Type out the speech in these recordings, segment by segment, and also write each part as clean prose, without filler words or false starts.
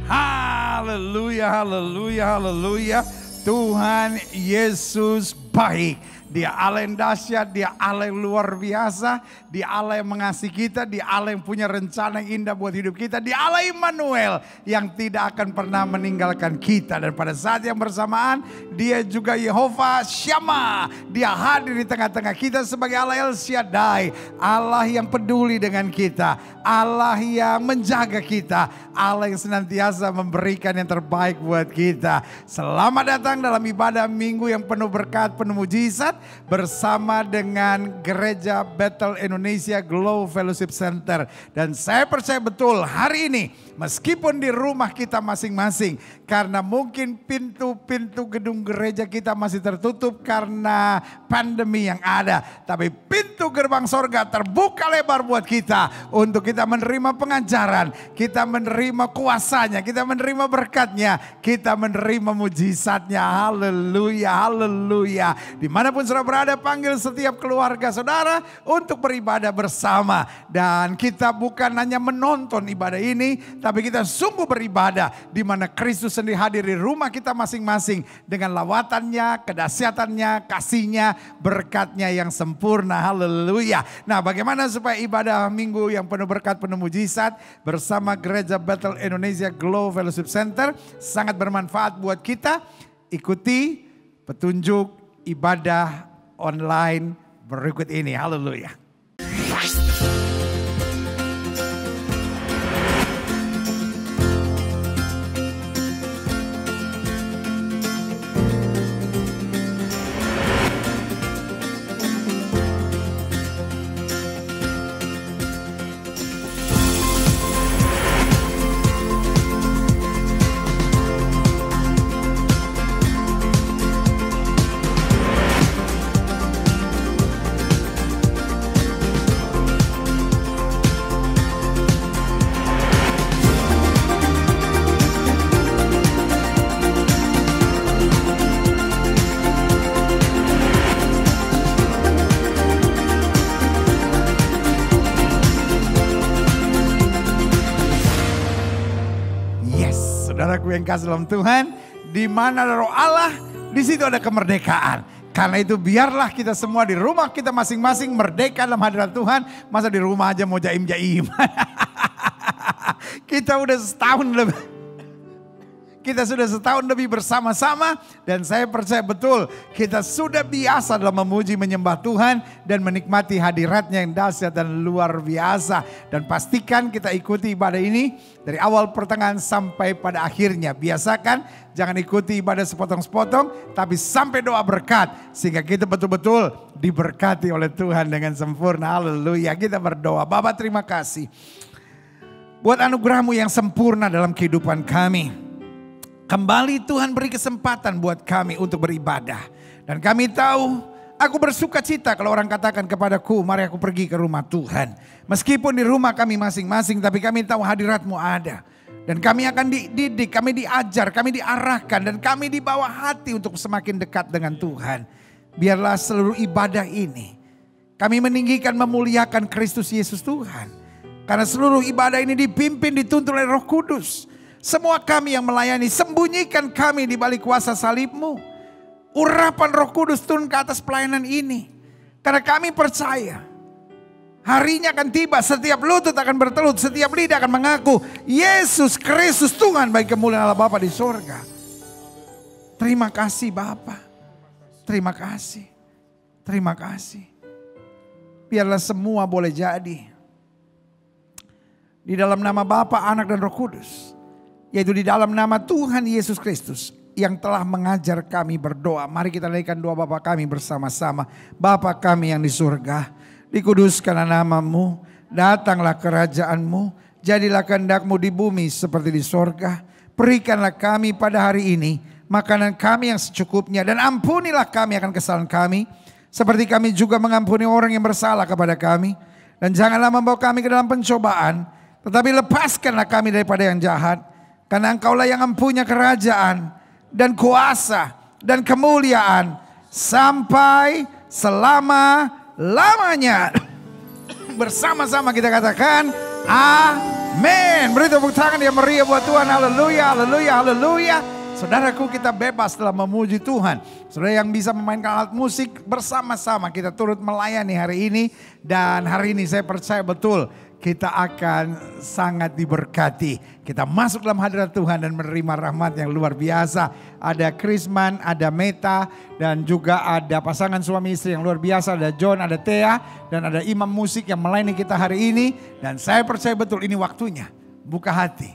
Haleluya, haleluya, haleluya. Tuhan Yesus baik. Dia Allah yang dahsyat, dia Allah yang luar biasa, dia Allah yang mengasihi kita, dia Allah yang punya rencana yang indah buat hidup kita, dia Allah Immanuel yang tidak akan pernah meninggalkan kita. Dan pada saat yang bersamaan, dia juga Yehova Shammah, dia hadir di tengah-tengah kita sebagai Allah El Shaddai, Allah yang peduli dengan kita, Allah yang menjaga kita, Allah yang senantiasa memberikan yang terbaik buat kita. Selamat datang dalam ibadah minggu yang penuh berkat, penuh mujizat, bersama dengan Gereja Bethel Indonesia Glow Fellowship Center. Dan saya percaya betul hari ini, meskipun di rumah kita masing-masing, karena mungkin pintu-pintu gedung gereja kita masih tertutup karena pandemi yang ada, tapi pintu gerbang sorga terbuka lebar buat kita untuk kita menerima pengajaran, kita menerima kuasanya, kita menerima berkatnya, kita menerima mujizatnya. Haleluya, haleluya. Dimanapun saudara berada, panggil setiap keluarga saudara untuk beribadah bersama. Dan kita bukan hanya menonton ibadah ini, tapi kita sungguh beribadah di mana Kristus sendiri hadir di rumah kita masing-masing dengan lawatannya, kedahsyatannya, kasihnya, berkatnya yang sempurna. Haleluya. Nah, bagaimana supaya ibadah minggu yang penuh berkat, penuh mujizat bersama Gereja Bethel Indonesia Glow Fellowship Center sangat bermanfaat buat kita? Ikuti petunjuk ibadah online berikut ini. Haleluya. Saudaraku yang kasih dalam Tuhan, di mana ada roh Allah, di situ ada kemerdekaan. Karena itu biarlah kita semua di rumah kita masing-masing merdeka dalam hadirat Tuhan. Masa di rumah aja mau jaim-jaim. Kita udah setahun lebih. Kita sudah setahun lebih bersama-sama dan saya percaya betul kita sudah biasa dalam memuji menyembah Tuhan dan menikmati hadiratnya yang dahsyat dan luar biasa. Dan pastikan kita ikuti ibadah ini dari awal pertengahan sampai pada akhirnya. Biasakan jangan ikuti ibadah sepotong-sepotong tapi sampai doa berkat sehingga kita betul-betul diberkati oleh Tuhan dengan sempurna. Haleluya. Kita berdoa. Bapa, terima kasih buat anugerah-Mu yang sempurna dalam kehidupan kami. Kembali Tuhan beri kesempatan buat kami untuk beribadah. Dan kami tahu, aku bersuka cita kalau orang katakan kepadaku, mari aku pergi ke rumah Tuhan. Meskipun di rumah kami masing-masing, tapi kami tahu hadirat-Mu ada. Dan kami akan dididik, kami diajar, kami diarahkan, dan kami dibawa hati untuk semakin dekat dengan Tuhan. Biarlah seluruh ibadah ini, kami meninggikan, memuliakan Kristus Yesus Tuhan. Karena seluruh ibadah ini dipimpin, dituntun oleh Roh Kudus. Semua kami yang melayani, sembunyikan kami di balik kuasa salib-Mu. Urapan Roh Kudus turun ke atas pelayanan ini. Karena kami percaya harinya akan tiba, setiap lutut akan bertelut, setiap lidah akan mengaku Yesus Kristus Tuhan bagi kemuliaan Allah Bapa di sorga. Terima kasih Bapa. Terima kasih. Terima kasih. Biarlah semua boleh jadi. Di dalam nama Bapa, Anak dan Roh Kudus. Yaitu di dalam nama Tuhan Yesus Kristus yang telah mengajar kami berdoa. Mari kita naikkan doa Bapa kami bersama-sama. Bapa kami yang di surga, dikuduskanlah nama-Mu, datanglah kerajaan-Mu, jadilah kehendak-Mu di bumi seperti di sorga. Berikanlah kami pada hari ini makanan kami yang secukupnya, dan ampunilah kami akan kesalahan kami, seperti kami juga mengampuni orang yang bersalah kepada kami. Dan janganlah membawa kami ke dalam pencobaan, tetapi lepaskanlah kami daripada yang jahat. Karena Engkaulah yang mempunyai kerajaan dan kuasa dan kemuliaan sampai selama-lamanya. Bersama-sama kita katakan amin. Beri tepuk tangan yang meriah buat Tuhan. Haleluya, haleluya, haleluya. Saudaraku, kita bebas dalam memuji Tuhan. Saudara yang bisa memainkan alat musik, bersama-sama kita turut melayani hari ini. Dan hari ini saya percaya betul kita akan sangat diberkati. Kita masuk dalam hadirat Tuhan dan menerima rahmat yang luar biasa. Ada Krisman, ada Meta, dan juga ada pasangan suami istri yang luar biasa. Ada John, ada Thea, dan ada imam musik yang melayani kita hari ini. Dan saya percaya betul ini waktunya. Buka hati,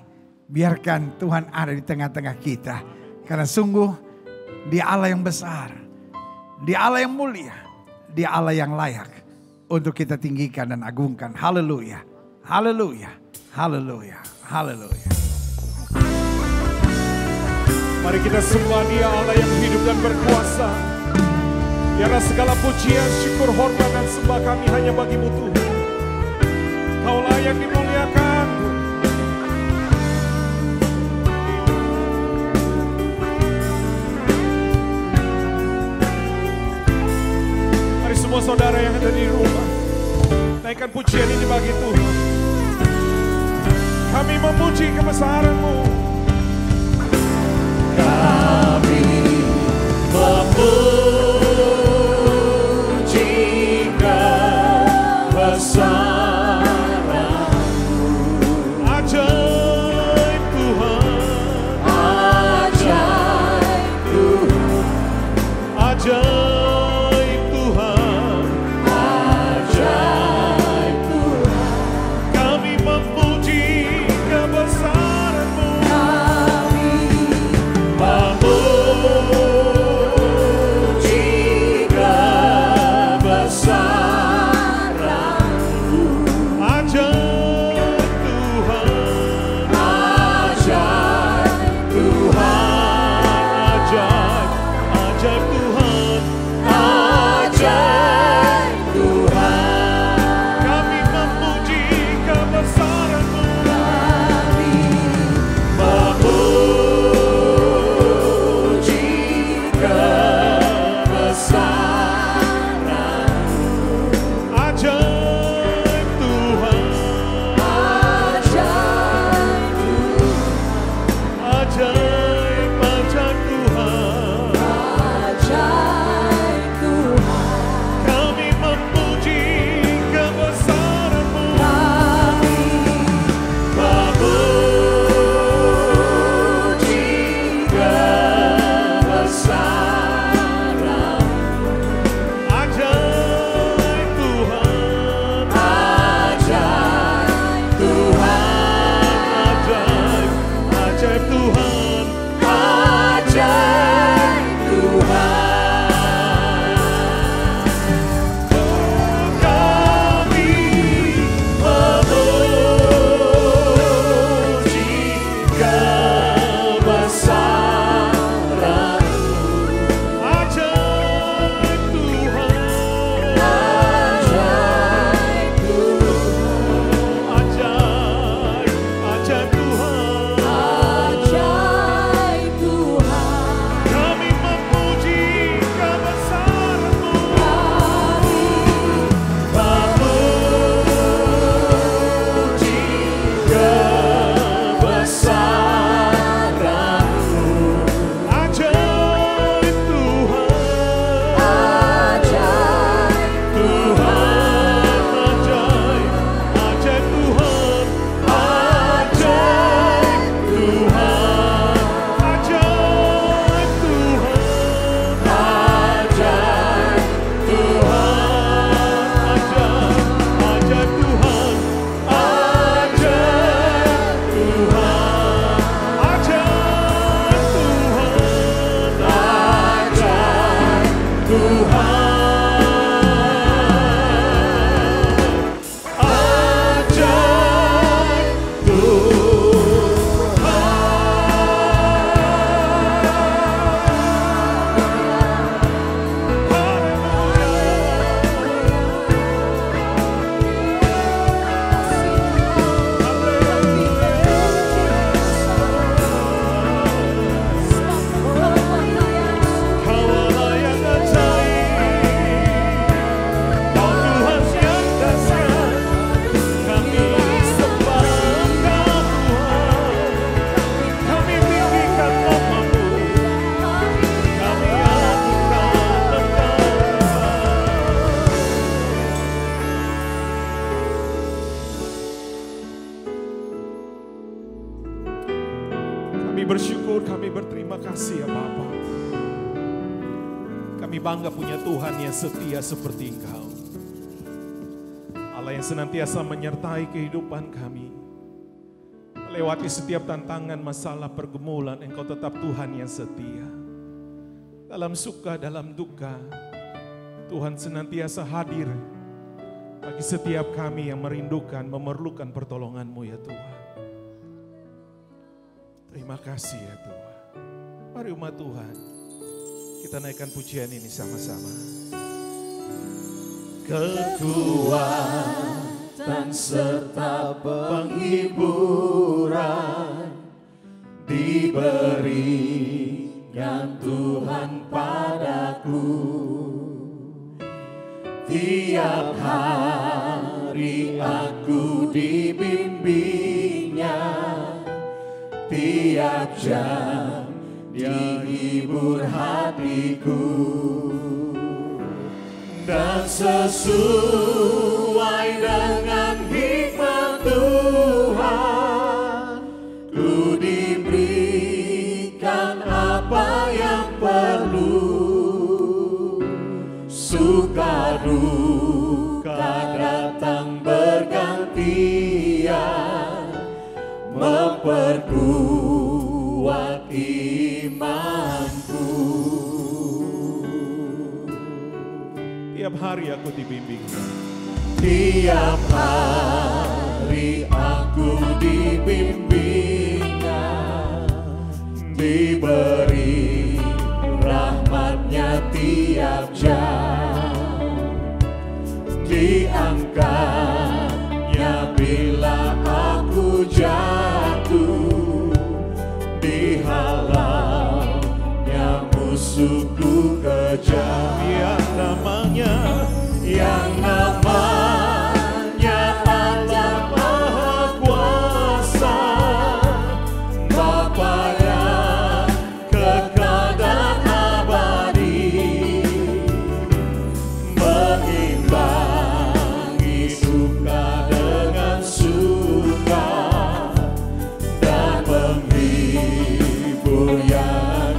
biarkan Tuhan ada di tengah-tengah kita. Karena sungguh Dia Allah yang besar, Dia Allah yang mulia, Dia Allah yang layak untuk kita tinggikan dan agungkan. Haleluya. Haleluya, haleluya, haleluya. Mari kita sembah Dia, Allah yang hidup dan berkuasa. Biarlah segala pujian, syukur, hormat dan sembah kami hanya bagi-Mu Tuhan. Kaulah yang dimuliakan. Mari semua saudara yang ada di rumah, naikkan pujian ini bagi Tuhan. Kami memuji kebesaran-Mu. Kami memuji kebesaran-Mu. Ajaib Tuhan, ajaib Tuhan, ajaib Tuhan, ajaib Tuhan. Kami memuji kebesaran-Mu. Kami memuji bersyukur, kami berterima kasih ya Bapa. Kami bangga punya Tuhan yang setia seperti Engkau. Allah yang senantiasa menyertai kehidupan kami. Melewati setiap tantangan, masalah, pergumulan, Engkau tetap Tuhan yang setia. Dalam suka, dalam duka, Tuhan senantiasa hadir bagi setiap kami yang merindukan, memerlukan pertolongan-Mu ya Tuhan. Terima kasih ya Tuhan. Mari umat Tuhan, kita naikkan pujian ini sama-sama. Kekuatan serta penghiburan diberikan Tuhan padaku. Tiap hari aku dibimbingnya, tiap jam Dia hibur hatiku. Dan sesuai dengan hikmat Tuhan, ku diberikan apa yang perlu. Suka duka datang bergantian, memperkuat imanku. Tiap hari aku dibimbing. Tiap hari aku dibimbingnya, diberi rahmatnya tiap jam, diangkatnya bila aku jatuh, dihalaunya musuhku kejam. Yang namanya Allah Maha Kuasa, Bapa yang kekal dan abadi, mengimbangi suka dengan suka dan menghibur yang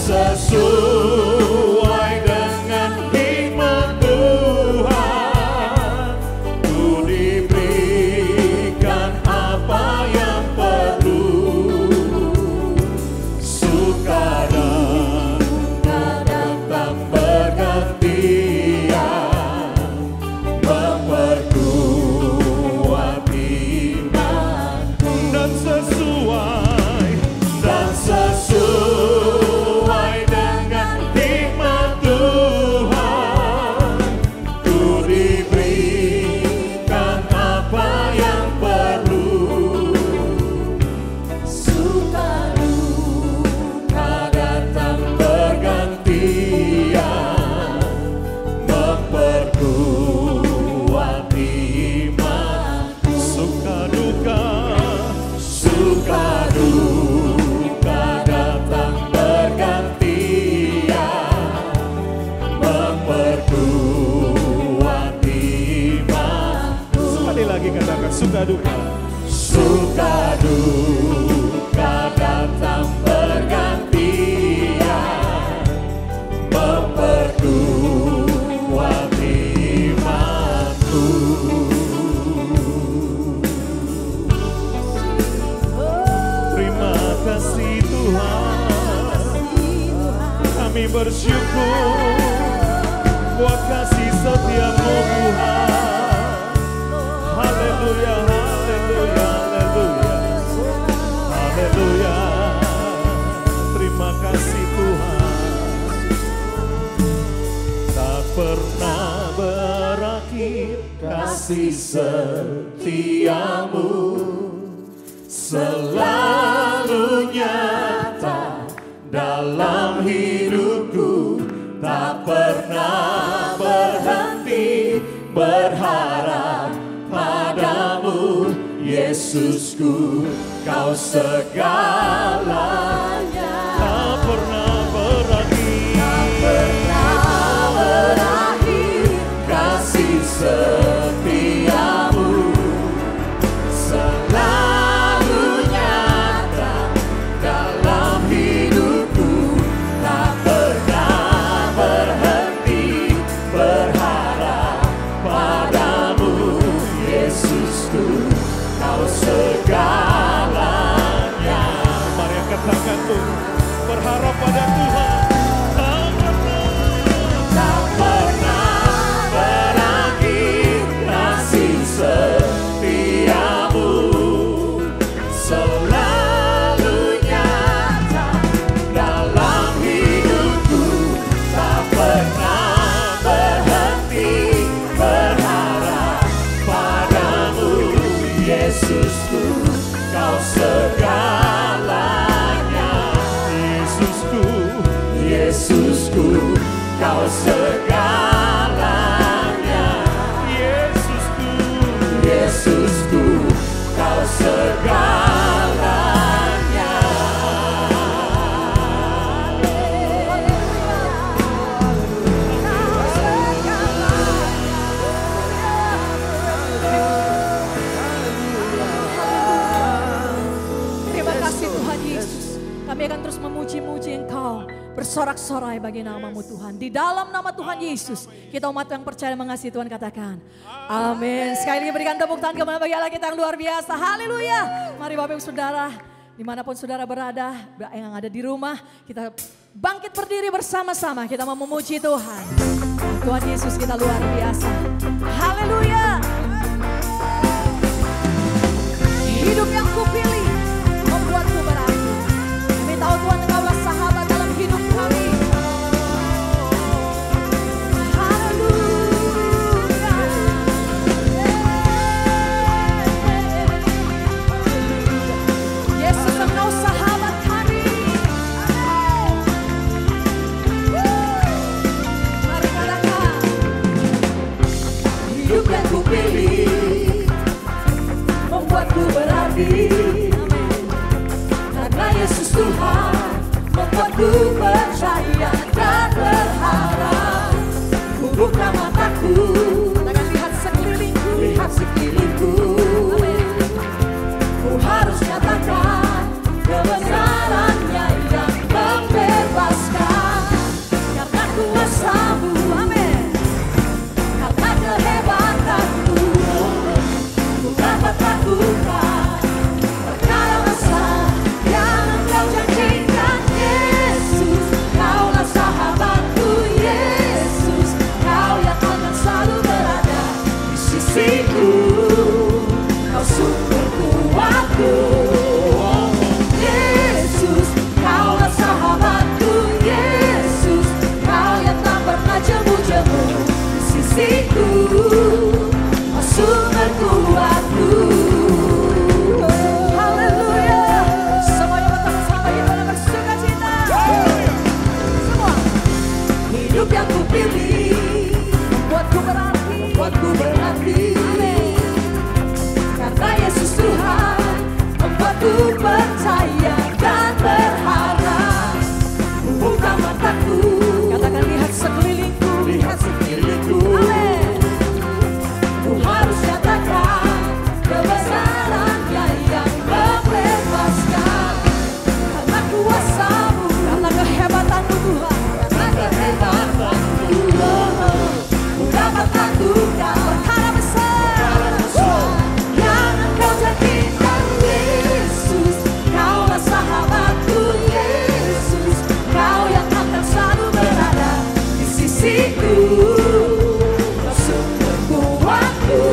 sesuai dengan hikmat Tuhan, ku diberikan apa yang perlu. Suka duka datang bergantian, memperkuat imanku. Dan sesuai dengan hikmat Tuhan, ku diberikan apa yang perlu. Suka duka datang bergantian, memperkuat imanku. Suka duka datang bergantian, memperkuat imanku. Sekali lagi katakan suka duka. Suka duka datang bergantian, memperkuat imanku. Terima kasih Tuhan, kami bersyukur buat kasih setia-Mu Tuhan. Haleluya, haleluya, haleluya, haleluya. Terima kasih Tuhan. Tak pernah berakhir Kasih setiamu selalu nyata dalam hidupku, tak pernah berhenti berharap padamu, Yesusku, Kau segalanya. tak pernah berakhir, kasih setiamu selalu bersorai bagi nama-Mu Tuhan. Di dalam nama Tuhan Yesus, kita umat yang percaya mengasihi Tuhan katakan, amin. Sekali lagi berikan tepuk tangan kepada bagi Allah kita yang luar biasa. Haleluya. Mari Bapak Ibu Saudara, dimanapun saudara berada, yang ada di rumah, kita bangkit berdiri bersama-sama. Kita mau memuji Tuhan. Tuhan Yesus kita luar biasa. Haleluya. Hidup yang kupilih membuatku berarti. Kami tahu Tuhan Engkaulah sahabat dalam hidup kami. Haleluya. Yesus Engkau sahabat kami. Mari katakan, hidup yang kupilih membuatku berarti. Karena Yesus Tuhan membuatku percaya dan berharap. Ku buka mataku, katakan lihat sekelilingku, lihat sekelilingku. Ku harus katakan kebenarannya yang membebaskan. Karena kuasa-Mu, amin. Karena kehebatanmu, ku dapat lakukan perkara besar yang Engkau janjikan. Yesus, Kaulah sahabatku. Yesus, Kau yang akan selalu berada di sisiku. Kau sumber kuatku. Yesus, Kaulah sahabatku. Yesus, Kau yang tak pernah jemu-jemu di sisiku. Kau sumber kuatku. Haleluya. Semuanya bersama kita bersuka cita. Semua. Hidup yang kupilih membuatku berarti, membuatku berarti. Karena Yesus Tuhan membuatku percaya dan berharap. Ku buka mataku, katakan lihat sekelilingku, lihat sekelilingku. Amin. Ku harus katakan kebesarannya yang membebaskan. Karena kuasa-Mu, karena kehebatanmu Tuhan, karena kehebatanmu, ku dapat lakukan perkara besar yang Engkau janjikan. Yesus, Kaulah sahabatku. Yesus, Kau yang akan selalu berada di sisiku. Kau sumber kuatku.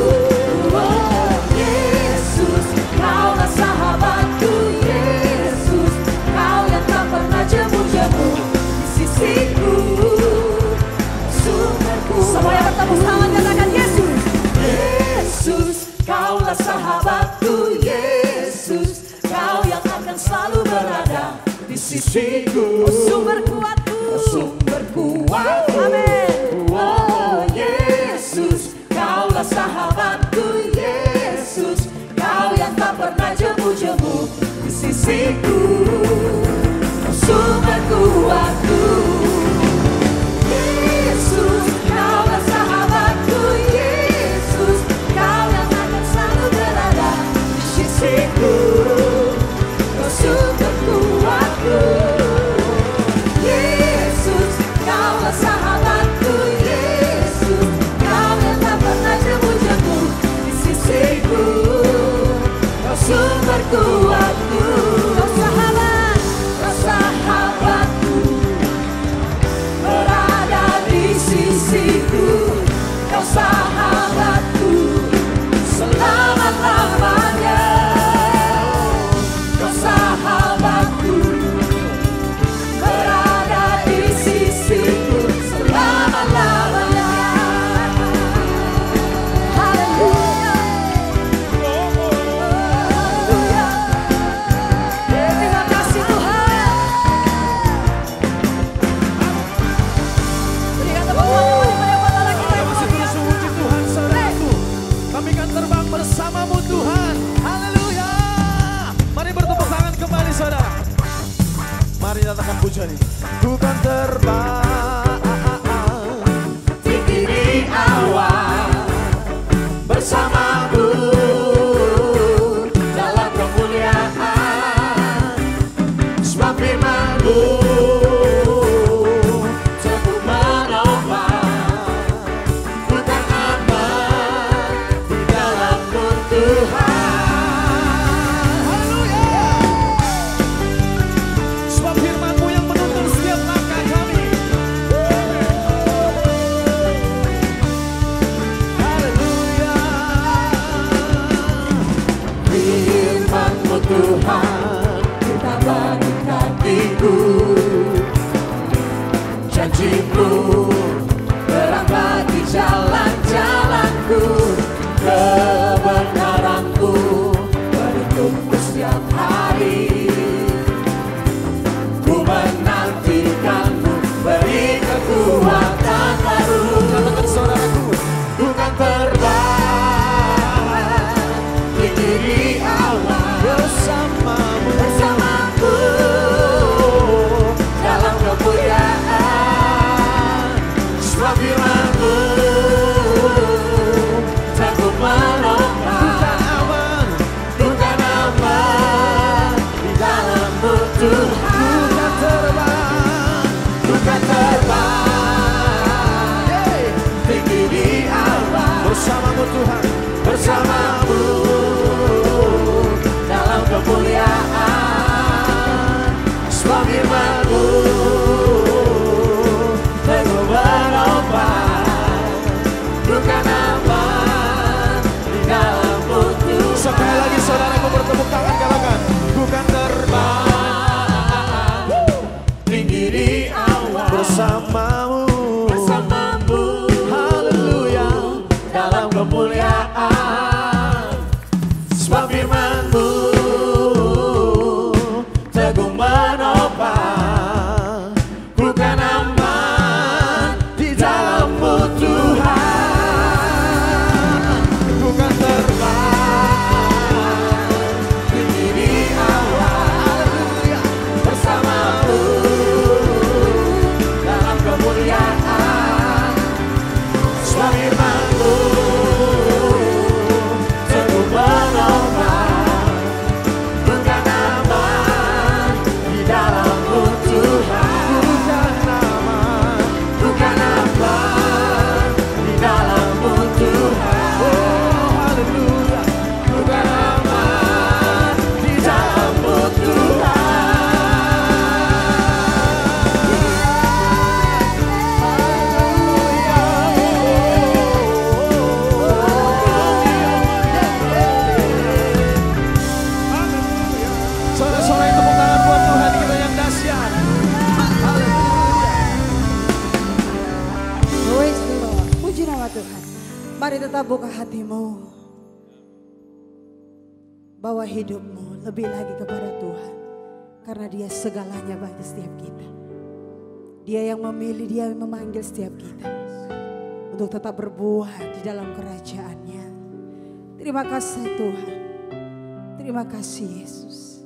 Oh, Yesus, Kaulah sahabatku. Yesus, Kau yang tak pernah jemu-jemu di sisiku. Sumber kuatku. Semuanya bertepuk tangan katakan Yesus. Yesus, Kaulah sahabatku. Yesus, Kau yang akan selalu berada di sisiku. Sumber kuatku. Sumber kuatku. Amin. Oh, Yesus, Kaulah sahabatku. Yesus, Kau yang tak pernah jemu-jemu di sisiku. Sumber kuatku. Yesus, Kaulah sahabatku. Yesus, Kau yang akan selalu berada di sisiku. Kau sumber kuatku. Yesus, Kaulah sahabatku. Yesus, Kau yang tak pernah jemu-jemu di sisiku. Kau sumber kuatku. Kau sahabat, kau sahabatku. janjimu, teranglah di jalan-jalanku, kebenaranmu menuntunku setiap hari. Ku menantikanmu, beri kekuatan baru. Katakan saudaraku, ku kan terbang tinggi di awan bersamamu, bersamaku dalam kemuliaan. Sebab firman-Mu teguh menopang, bukan aman di dalam-Mu Tuhan. Ku kan terbang tinggi di awan bersamamu Tuhan, bersamamu dalam kemuliaan. Sebab firman-Mu teguh menopang, bukan aman di dalam-Mu Tuhan. Sekali lagi saudaraku bertepuk tangan, katakan, bukan terbang tinggi di awan bersamamu, bersamamu, haleluya, dalam kemuliaan. Sebab firman-Mu teguh menopang, bukan aman di dalam-Mu Tuhan. Bukan terbang tinggi di awan, haleluya, bersamamu dalam kemuliaan. Sebab firman-Mu teguh menopang, bukan aman di dalam-Mu Tuhan. Bukan aman di dalam-Mu Tuhan. Oh haleluya, bukan aman di dalam-Mu Tuhan. Sore-sore tepuk tangan buat Tuhan kita yang dahsyat. Praise the Lord. Puji nama Tuhan. Mari tetap buka hatimu. Bawa hidupmu lebih lagi kepada Tuhan. Karena Dia segalanya bagi setiap kita. Dia yang memilih, Dia yang memanggil setiap kita. Untuk tetap berbuah di dalam kerajaan-Nya. Terima kasih Tuhan. Terima kasih Yesus.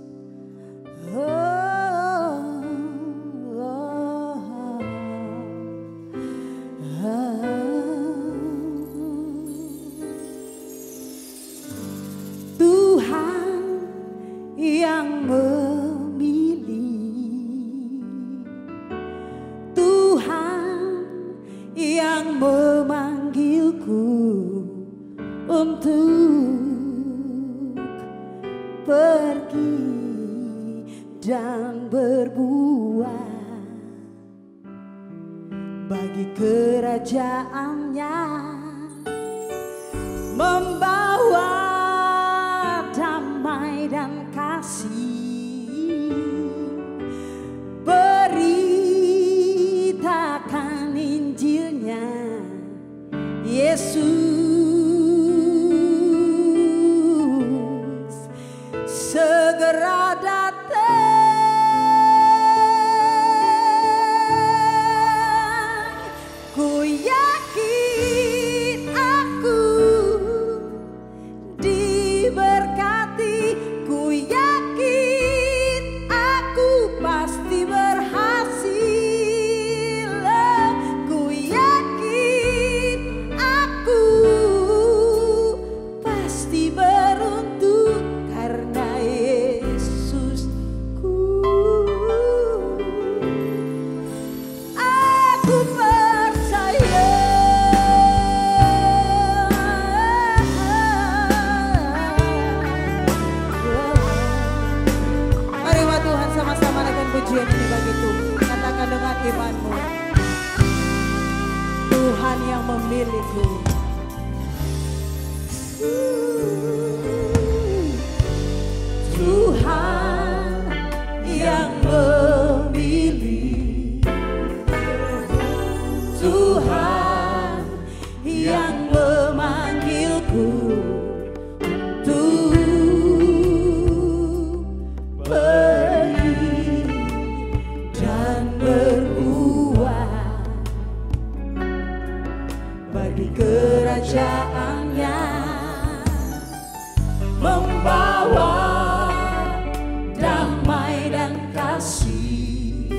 Tuhan yang memilih, Tuhan yang memanggilku untuk pergi dan berbuah bagi kerajaan-Nya, membawa damai dan kasih, beritakan Injil-Nya Yesus segera datang. Ku yakin aku diberkati, ku yakin aku pasti berhasil, ku yakin aku pasti beruntung karena Yesusku. Aku percaya. Mari wa Tuhan sama-sama naikkan pujian ini bagi Tuhan. Katakan dengan imanmu, Tuhan yang memilihku. Tuhan yang memilih, Tuhan yang memanggilku untuk pergi dan berbuat bagi kerajaannya, membawa damai dan kasih,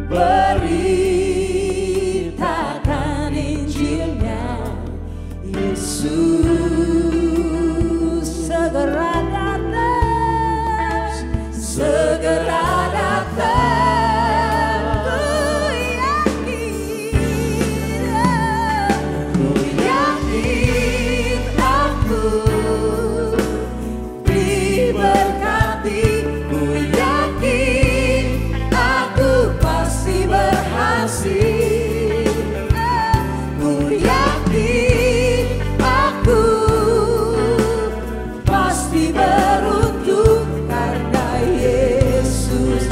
beritakan Injilnya. Yesus segera datang, segera datang. Ku yakin aku diberkati, ku yakin aku pasti berhasil, ku yakin aku pasti beruntung karena Yesus.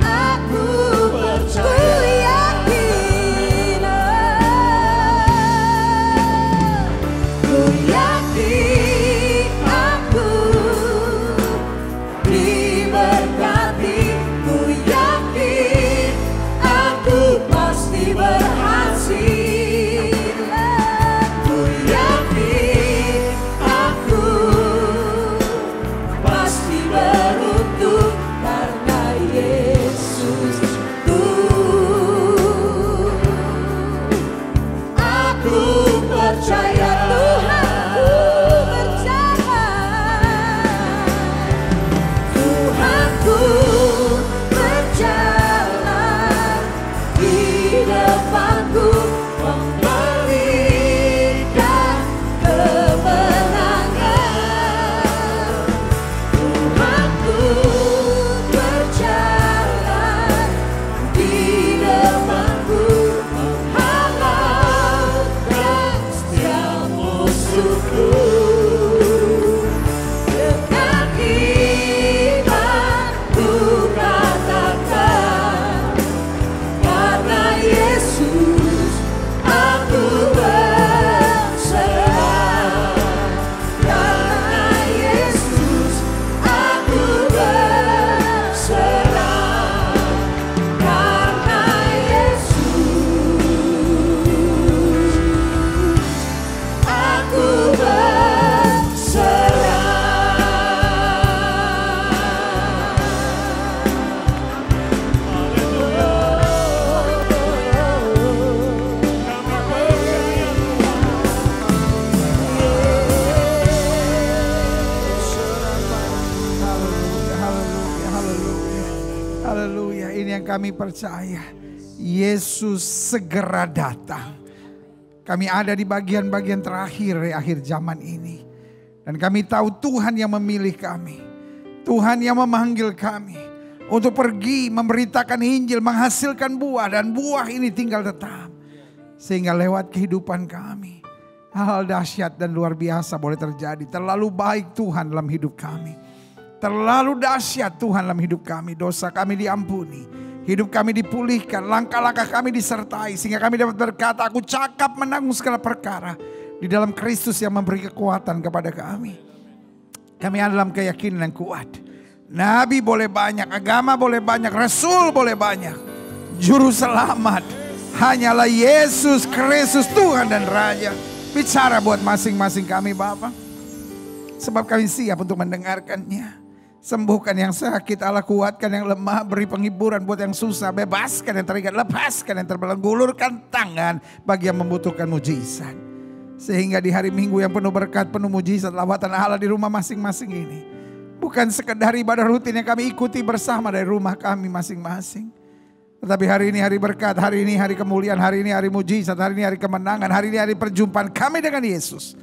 Aku percaya, ku yakin aku diberkati, ku yakin aku pasti berhasil, ku yakin aku pasti beruntung karena Yesus. Aku percaya Tuhan, ku percaya Tuhanku berjalan di depanku, memberikan kemenangan. Tuhanku berjalan di depanku, menghalaukan setiap musuhku. Dengan iman ku katakan, karena Yesus aku berserah, karena Yesus aku berserah, karena Yesus aku berserah. Haleluya, haleluya, haleluya. Haleluya, ini yang kami percaya. Yesus segera datang. Kami ada di bagian-bagian terakhir di akhir zaman ini. Dan kami tahu Tuhan yang memilih kami. Tuhan yang memanggil kami untuk pergi memberitakan Injil, menghasilkan buah, dan buah ini tinggal tetap. Sehingga lewat kehidupan kami, hal dahsyat dan luar biasa boleh terjadi. Terlalu baik Tuhan dalam hidup kami. Terlalu dahsyat Tuhan dalam hidup kami. Dosa kami diampuni, hidup kami dipulihkan, langkah-langkah kami disertai. Sehingga kami dapat berkata, aku cakap menanggung segala perkara di dalam Kristus yang memberi kekuatan kepada kami. Kami ada dalam keyakinan yang kuat. Nabi boleh banyak, agama boleh banyak, Rasul boleh banyak. Juru selamat hanyalah Yesus Kristus, Tuhan dan Raja. Bicara buat masing-masing kami Bapa. Sebab kami siap untuk mendengarkannya. Sembuhkan yang sakit, Allah kuatkan yang lemah, beri penghiburan buat yang susah, bebaskan yang terikat, lepaskan yang terbelenggu, ulurkan tangan bagi yang membutuhkan mujizat. Sehingga di hari Minggu yang penuh berkat, penuh mujizat, lawatan Allah di rumah masing-masing ini. Bukan sekedar ibadah rutin yang kami ikuti bersama dari rumah kami masing-masing. Tetapi hari ini hari berkat, hari ini hari kemuliaan, hari ini hari mujizat, hari ini hari kemenangan, hari ini hari perjumpaan kami dengan Yesus.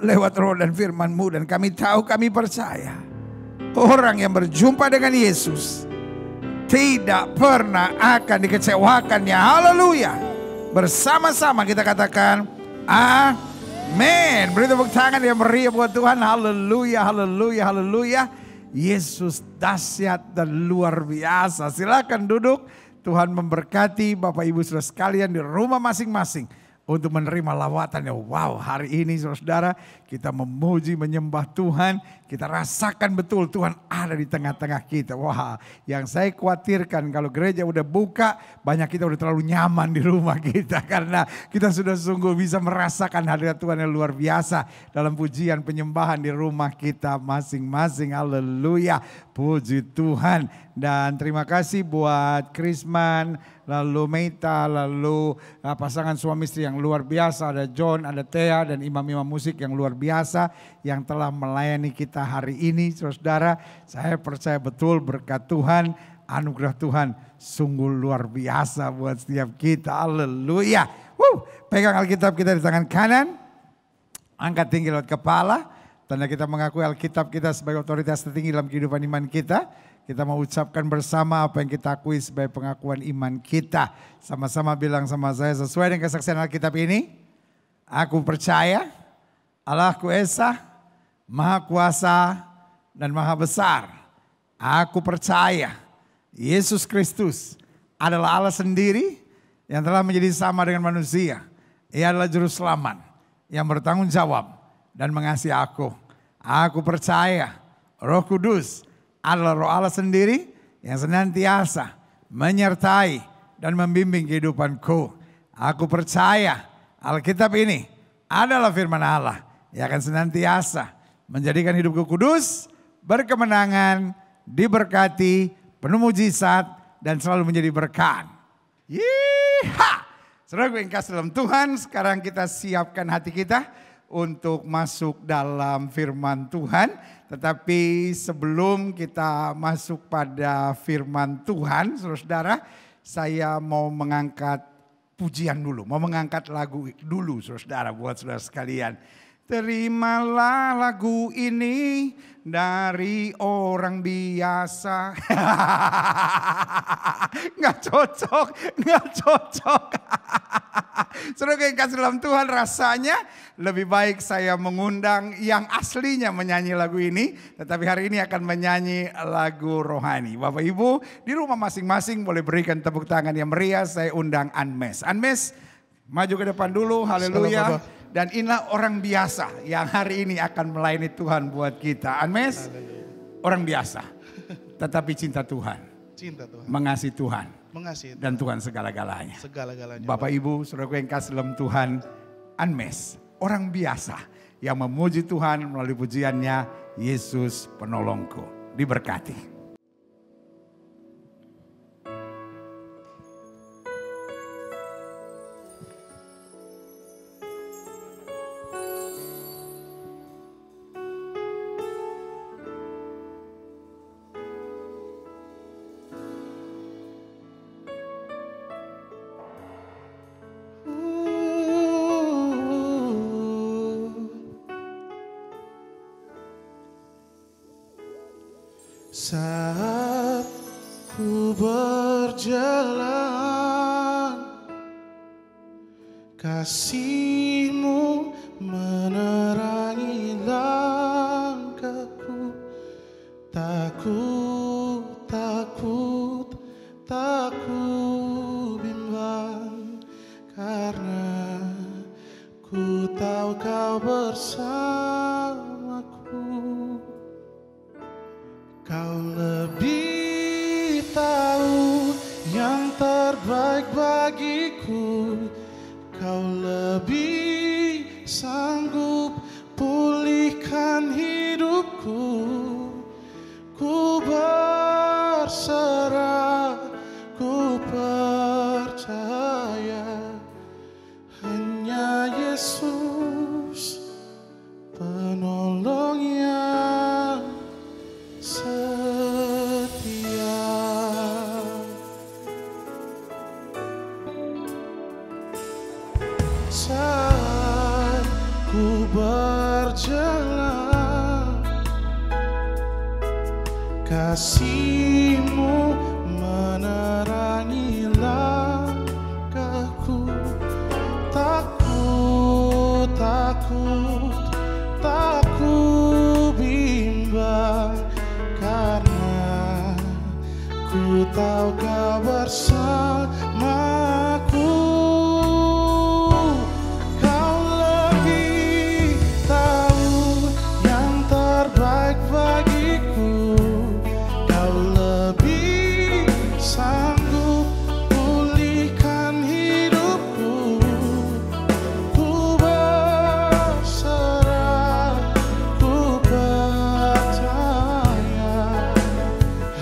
Lewat roh dan firman-Mu, dan kami tahu, kami percaya. Orang yang berjumpa dengan Yesus tidak pernah akan dikecewakannya. Haleluya. Bersama-sama kita katakan amin. Beri tepuk tangan yang meriah buat Tuhan. Haleluya, haleluya, haleluya. Yesus dahsyat dan luar biasa. Silakan duduk. Tuhan memberkati Bapak Ibu Saudara sekalian di rumah masing-masing untuk menerima lawatannya. Wow, hari ini saudara kita memuji, menyembah Tuhan. Kita rasakan betul Tuhan ada di tengah-tengah kita. Wah, yang saya khawatirkan kalau gereja udah buka, banyak kita udah terlalu nyaman di rumah kita. Karena kita sudah sungguh bisa merasakan hadirat Tuhan yang luar biasa dalam pujian penyembahan di rumah kita masing-masing. Haleluya, puji Tuhan. Dan terima kasih buat Krisman, lalu Meita, lalu pasangan suami istri yang luar biasa. Ada John, ada Thea, dan imam-imam musik yang luar biasa yang telah melayani kita hari ini. Saudara, saya percaya betul berkat Tuhan, anugerah Tuhan sungguh luar biasa buat setiap kita. Haleluya. Pegang Alkitab kita di tangan kanan, angkat tinggi lewat kepala. Tanda kita mengakui Alkitab kita sebagai otoritas tertinggi dalam kehidupan iman kita. Kita mau ucapkan bersama apa yang kita akui sebagai pengakuan iman kita. Sama-sama bilang sama saya sesuai dengan kesaksian Alkitab ini. Aku percaya Allahku Esa, Maha Kuasa dan Maha Besar. Aku percaya Yesus Kristus adalah Allah sendiri yang telah menjadi sama dengan manusia. Ia adalah Juru Selamat yang bertanggung jawab dan mengasihi aku. Aku percaya Roh Kudus adalah Roh Allah sendiri yang senantiasa menyertai dan membimbing kehidupanku. Aku percaya Alkitab ini adalah firman Allah yang akan senantiasa menjadikan hidupku kudus, berkemenangan, diberkati, penuh mujizat, dan selalu menjadi berkat. Yeeha! Saudara yang kasih dalam Tuhan, sekarang kita siapkan hati kita untuk masuk dalam firman Tuhan. Tetapi sebelum kita masuk pada firman Tuhan, saudara, saya mau mengangkat pujian dulu. Mau mengangkat lagu dulu, saudara, buat saudara sekalian. Terimalah lagu ini dari orang biasa. Nggak cocok. Saudara yang kasih dalam Tuhan, rasanya lebih baik saya mengundang yang aslinya menyanyi lagu ini. Tetapi hari ini akan menyanyi lagu rohani. Bapak Ibu di rumah masing-masing boleh berikan tepuk tangan yang meriah. Saya undang Anmes. Anmes maju ke depan dulu, haleluya. Dan inilah orang biasa yang hari ini akan melayani Tuhan buat kita. Anmes, orang biasa tetapi cinta Tuhan. Cinta Tuhan. Mengasihi Tuhan. Mengasihi Tuhan. Dan Tuhan segala-galanya. Segala-galanya. Bapak Ibu, saudaraku yang kasih dalam Tuhan, Anmes, orang biasa yang memuji Tuhan melalui pujiannya, Yesus penolongku. Diberkati. Saat ku berjalan, kasih-Mu menerangi langkahku. Tak ku bimbang, karena ku tahu Kau bersamaku. Kau lebih tahu yang terbaik bagiku. Kau lebih sanggup pulihkan hidupku. Ku berserah, ku percaya hanya Yesus penolong yang setia. Saat ku berjalan, kasih-Mu menerangi langkahku. Tak ku bimbang, ku tahu kau bersamaku. Kau lebih tahu yang terbaik bagiku. Kau lebih sanggup pulihkan hidupku. Ku berserah, ku percaya,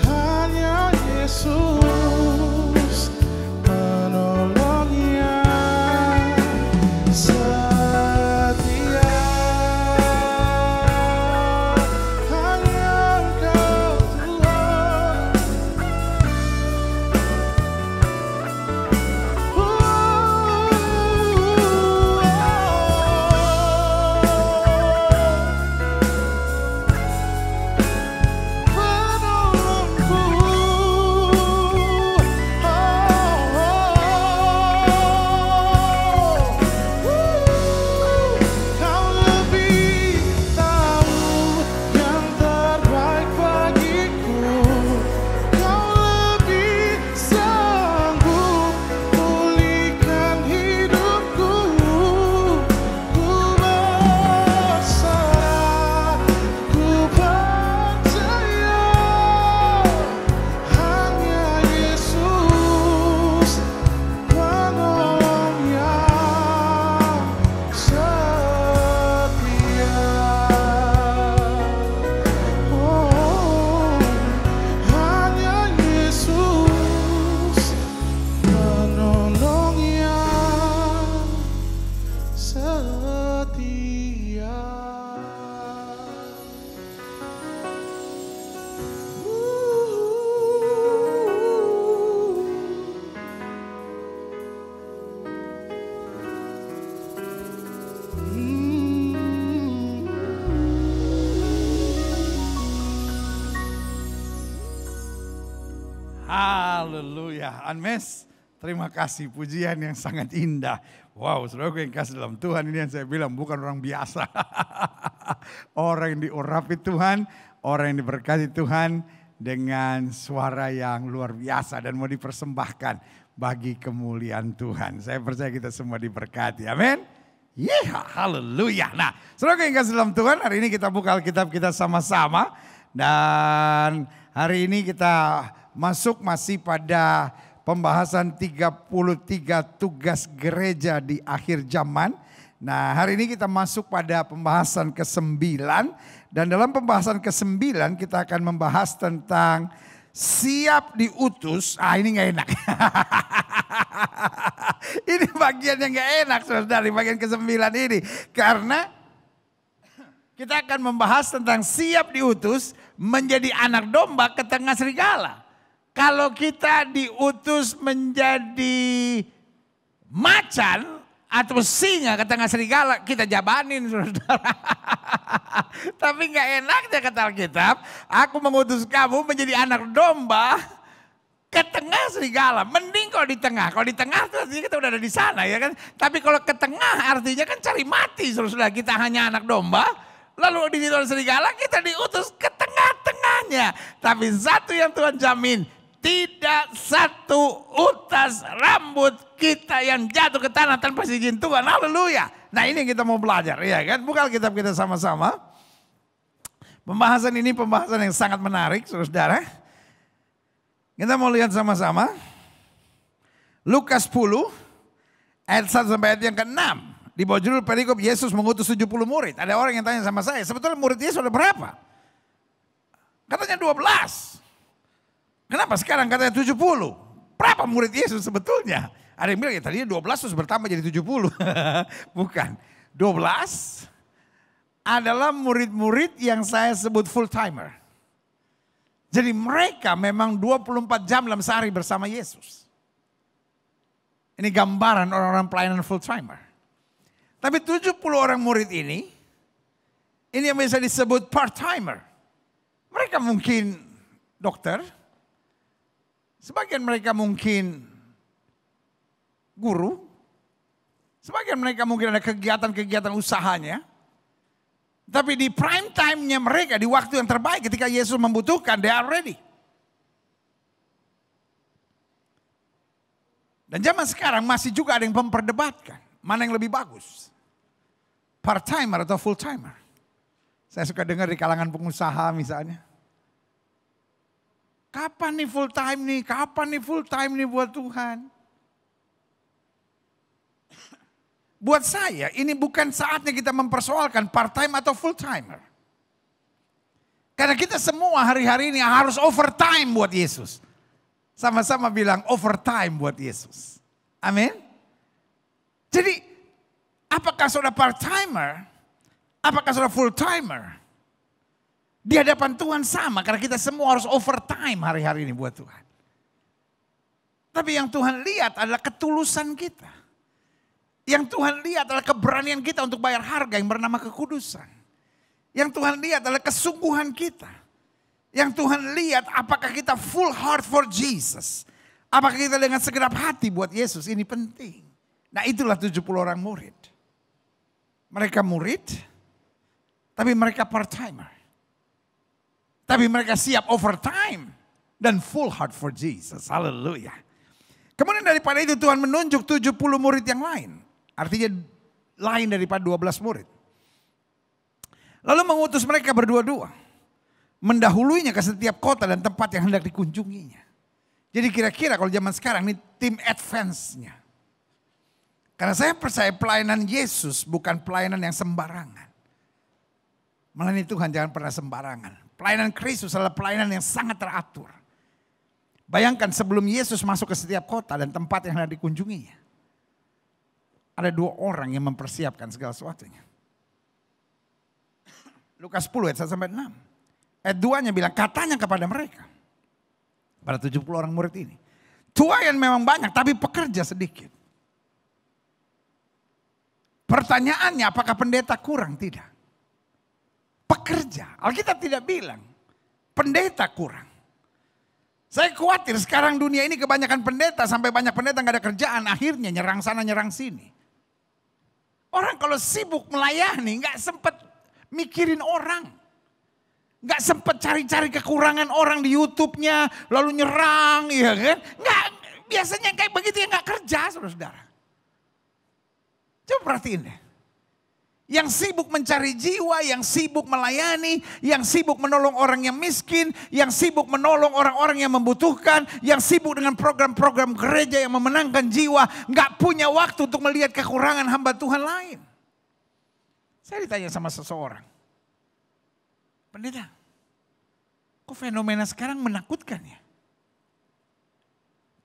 hanya Yesus menolongnya. Setia, hanya Engkau Tuhan. Kau lebih tahu yang terbaik bagiku. Kau lebih sanggup pulihkan hidupku. Ku berserah, ku percaya, hanya Yesus menolongnya. Setia, hanya Yesus menolongnya. Setia. Haleluya. Anmes, terima kasih pujian yang sangat indah. Wow, saudaraku yang kasih dalam Tuhan, ini yang saya bilang bukan orang biasa. Orang yang diurapi Tuhan, orang yang diberkati Tuhan dengan suara yang luar biasa dan mau dipersembahkan bagi kemuliaan Tuhan. Saya percaya kita semua diberkati. Amin. Yeah, haleluya. Nah, saudara yang kasih dalam Tuhan, hari ini kita buka Alkitab kita sama-sama. Dan hari ini kita masuk masih pada pembahasan 33 tugas gereja di akhir zaman. Nah, hari ini kita masuk pada pembahasan ke-9. Dan dalam pembahasan ke-9 kita akan membahas tentang siap diutus. Ini gak enak. Ini bagian yang gak enak, saudara, di bagian ke-9 ini. Karena kita akan membahas tentang siap diutus menjadi anak domba ke tengah serigala. Kalau kita diutus menjadi macan atau singa ke tengah serigala, kita jabanin, saudara. Tapi gak enaknya kata Alkitab, aku mengutus kamu menjadi anak domba ke tengah serigala. Mending kalau di tengah. Kalau di tengah artinya kita udah ada di sana, ya kan. Tapi kalau ke tengah artinya kan cari mati, saudara. Kita hanya anak domba. Lalu di situ ada serigala, kita diutus ke tengah-tengahnya. Tapi satu yang Tuhan jamin, tidak satu utas rambut kita yang jatuh ke tanah tanpa izin Tuhan. Haleluya. Nah, ini yang kita mau belajar, ya kan. Buka Alkitab kita sama-sama. Pembahasan ini pembahasan yang sangat menarik, saudara. Kita mau lihat sama-sama. Lukas 10 ayat 1 sampai ayat yang ke-6. Di bawah judul perikop Yesus mengutus 70 murid. Ada orang yang tanya sama saya, sebetulnya murid Yesus ada berapa? Katanya 12. Kenapa sekarang katanya 70? Berapa murid Yesus sebetulnya? Ada yang bilang ya tadinya 12 terus bertambah jadi 70. Bukan. 12 adalah murid-murid yang saya sebut full timer. Jadi mereka memang 24 jam dalam sehari bersama Yesus. Ini gambaran orang-orang pelayanan full timer. Tapi 70 orang murid ini yang bisa disebut part timer. Mereka mungkin dokter, sebagian mereka mungkin guru, sebagian mereka mungkin ada kegiatan-kegiatan usahanya. Tapi di prime time-nya mereka, di waktu yang terbaik ketika Yesus membutuhkan, they are ready. Dan zaman sekarang masih juga ada yang memperdebatkan mana yang lebih bagus. Part-timer atau full-timer. Saya suka dengar di kalangan pengusaha misalnya. Kapan nih full-time nih? Kapan nih full-time nih buat Tuhan? Buat saya ini bukan saatnya kita mempersoalkan part-time atau full-timer. Karena kita semua hari-hari ini harus overtime buat Yesus. Sama-sama bilang overtime buat Yesus. Amin. Jadi apakah saudara part-timer? Apakah saudara full-timer? Di hadapan Tuhan sama karena kita semua harus overtime hari-hari ini buat Tuhan. Tapi yang Tuhan lihat adalah ketulusan kita. Yang Tuhan lihat adalah keberanian kita untuk bayar harga yang bernama kekudusan. Yang Tuhan lihat adalah kesungguhan kita. Yang Tuhan lihat apakah kita full heart for Jesus. Apakah kita dengan segenap hati buat Yesus, ini penting. Nah itulah 70 orang murid. Mereka murid, tapi mereka part-timer. Tapi mereka siap overtime dan full heart for Jesus. Haleluya. Kemudian daripada itu Tuhan menunjuk 70 murid yang lain. Artinya lain daripada 12 murid. Lalu mengutus mereka berdua-dua. Mendahuluinya ke setiap kota dan tempat yang hendak dikunjunginya. Jadi kira-kira kalau zaman sekarang ini tim advance-nya. Karena saya percaya pelayanan Yesus bukan pelayanan yang sembarangan. Melayani Tuhan jangan pernah sembarangan. Pelayanan Kristus adalah pelayanan yang sangat teratur. Bayangkan sebelum Yesus masuk ke setiap kota dan tempat yang hendak dikunjunginya. Ada 2 orang yang mempersiapkan segala sesuatunya. Lukas 10 ayat 1 sampai 6. Ayat 2-nya bilang katanya kepada mereka. Pada 70 orang murid ini. Tuayan memang banyak tapi pekerja sedikit. Pertanyaannya apakah pendeta kurang? Tidak. Pekerja. Alkitab tidak bilang pendeta kurang. Saya khawatir sekarang dunia ini kebanyakan pendeta. Sampai banyak pendeta gak ada kerjaan. Akhirnya nyerang sana nyerang sini. Orang kalau sibuk melayani gak sempat mikirin orang. Gak sempat cari-cari kekurangan orang di YouTube-nya. Lalu nyerang, ya kan. Nggak, biasanya kayak begitu ya gak kerja saudara-saudara. Coba perhatiin deh. Yang sibuk mencari jiwa, yang sibuk melayani, yang sibuk menolong orang yang miskin, yang sibuk menolong orang-orang yang membutuhkan, yang sibuk dengan program-program gereja yang memenangkan jiwa. Gak punya waktu untuk melihat kekurangan hamba Tuhan lain. Saya ditanya sama seseorang. Pendeta, kok fenomena sekarang menakutkan ya?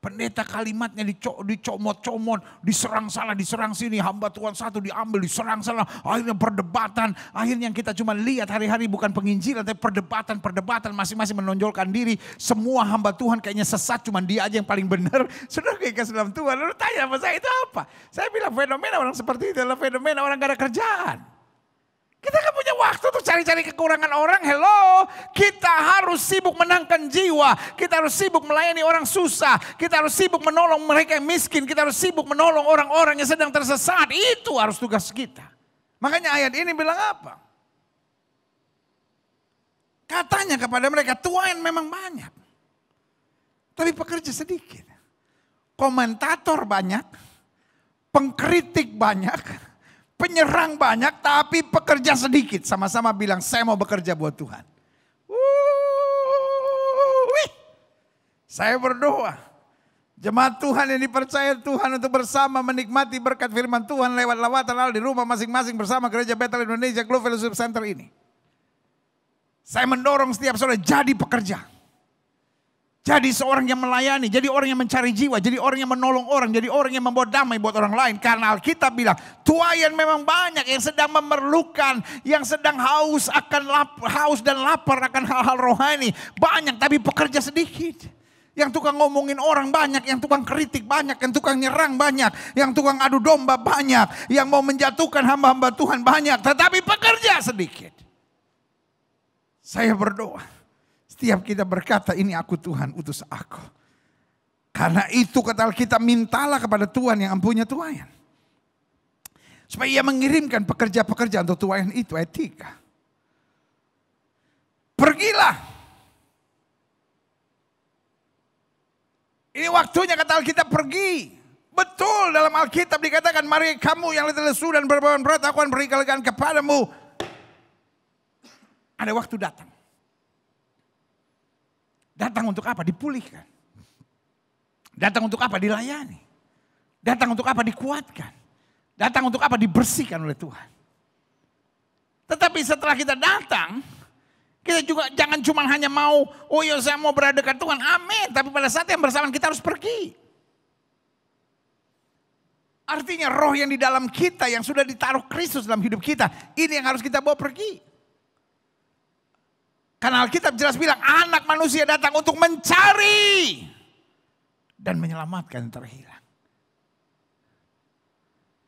Pendeta kalimatnya dicomot-comot, diserang sana, diserang sini. Hamba Tuhan satu diambil, diserang sana. Akhirnya perdebatan. Akhirnya yang kita cuma lihat hari-hari bukan penginjilan, tapi perdebatan. Masing-masing menonjolkan diri. Semua hamba Tuhan kayaknya sesat, cuma dia aja yang paling benar. Saudara kayak kasih dalam Tuhan, lalu tanya sama saya itu apa? Saya bilang fenomena orang seperti itu adalah fenomena orang gak ada kerjaan. Kita gak punya waktu untuk cari-cari kekurangan orang. Hello, kita harus sibuk menangkan jiwa. Kita harus sibuk melayani orang susah. Kita harus sibuk menolong mereka yang miskin. Kita harus sibuk menolong orang-orang yang sedang tersesat. Itu harus tugas kita. Makanya ayat ini bilang apa? Katanya kepada mereka, tuayan memang banyak. Tapi pekerja sedikit. Komentator banyak. Pengkritik banyak. Penyerang banyak tapi pekerja sedikit. Sama-sama bilang saya mau bekerja buat Tuhan. Saya berdoa. Jemaat Tuhan yang dipercaya Tuhan untuk bersama menikmati berkat firman Tuhan lewat lawatan Allah di rumah masing-masing bersama Gereja Bethel Indonesia Global Fellowship Center ini. Saya mendorong setiap saudara jadi pekerja. Jadi seorang yang melayani, jadi orang yang mencari jiwa, jadi orang yang menolong orang, jadi orang yang membawa damai buat orang lain. Karena Alkitab bilang, tuayan memang banyak yang sedang memerlukan, yang sedang haus dan lapar akan hal-hal rohani. Banyak tapi pekerja sedikit. Yang tukang ngomongin orang banyak, yang tukang kritik banyak, yang tukang nyerang banyak, yang tukang adu domba banyak, yang mau menjatuhkan hamba-hamba Tuhan banyak, tetapi pekerja sedikit. Saya berdoa. Setiap kita berkata ini aku Tuhan utus aku. Karena itu kata kita mintalah kepada Tuhan yang punya tuayan. Supaya ia mengirimkan pekerja-pekerja untuk tuayan itu. Ayat 3. Pergilah. Ini waktunya kata kita pergi. Betul, dalam Alkitab dikatakan, mari kamu yang letih lesu dan berbeban berat, aku akan beri kelegaan kepadamu. Ada waktu datang. Datang untuk apa? Dipulihkan. Datang untuk apa? Dilayani. Datang untuk apa? Dikuatkan. Datang untuk apa? Dibersihkan oleh Tuhan. Tetapi setelah kita datang, kita juga jangan cuma hanya mau, oh ya saya mau berada dekat Tuhan, amin. Tapi pada saat yang bersamaan kita harus pergi. Artinya roh yang di dalam kita yang sudah ditaruh Kristus dalam hidup kita, ini yang harus kita bawa pergi. Karena Alkitab jelas bilang anak manusia datang untuk mencari dan menyelamatkan yang terhilang.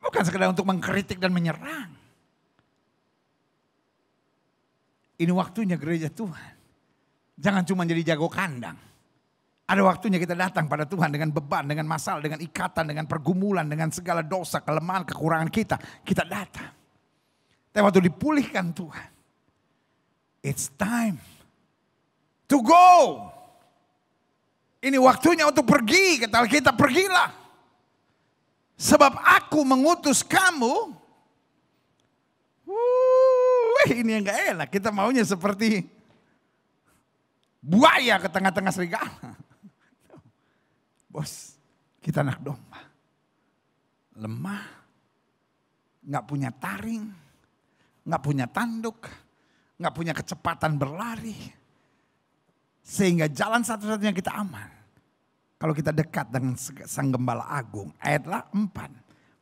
Bukan sekedar untuk mengkritik dan menyerang. Ini waktunya gereja Tuhan. Jangan cuma jadi jago kandang. Ada waktunya kita datang pada Tuhan dengan beban, dengan masalah, dengan ikatan, dengan pergumulan, dengan segala dosa, kelemahan, kekurangan kita. Kita datang. Tapi waktu dipulihkan Tuhan. It's time to go. Ini waktunya untuk pergi. Kata Alkitab, pergilah. Sebab aku mengutus kamu. Ini yang gak enak, kita maunya seperti buaya ke tengah-tengah serigala. Bos, kita anak domba. Lemah, gak punya taring, gak punya tanduk, gak punya kecepatan berlari. Sehingga jalan satu-satunya kita aman. Kalau kita dekat dengan Sang Gembala Agung, ayat 4.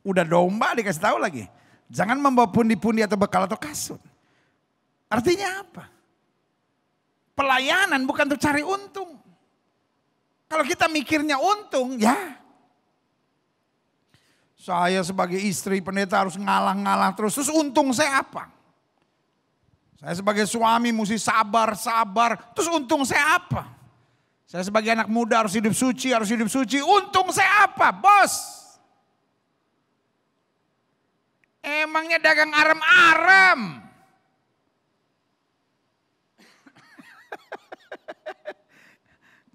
Udah domba dikasih tahu lagi. Jangan membawa pundi-pundi atau bekal atau kasut. Artinya apa? Pelayanan bukan untuk cari untung. Kalau kita mikirnya untung, ya. Saya sebagai istri pendeta harus ngalah-ngalah terus. Terus untung saya apa? Saya sebagai suami mesti sabar. Terus untung saya apa? Saya sebagai anak muda harus hidup suci. Untung saya apa, bos? Emangnya dagang arem-arem?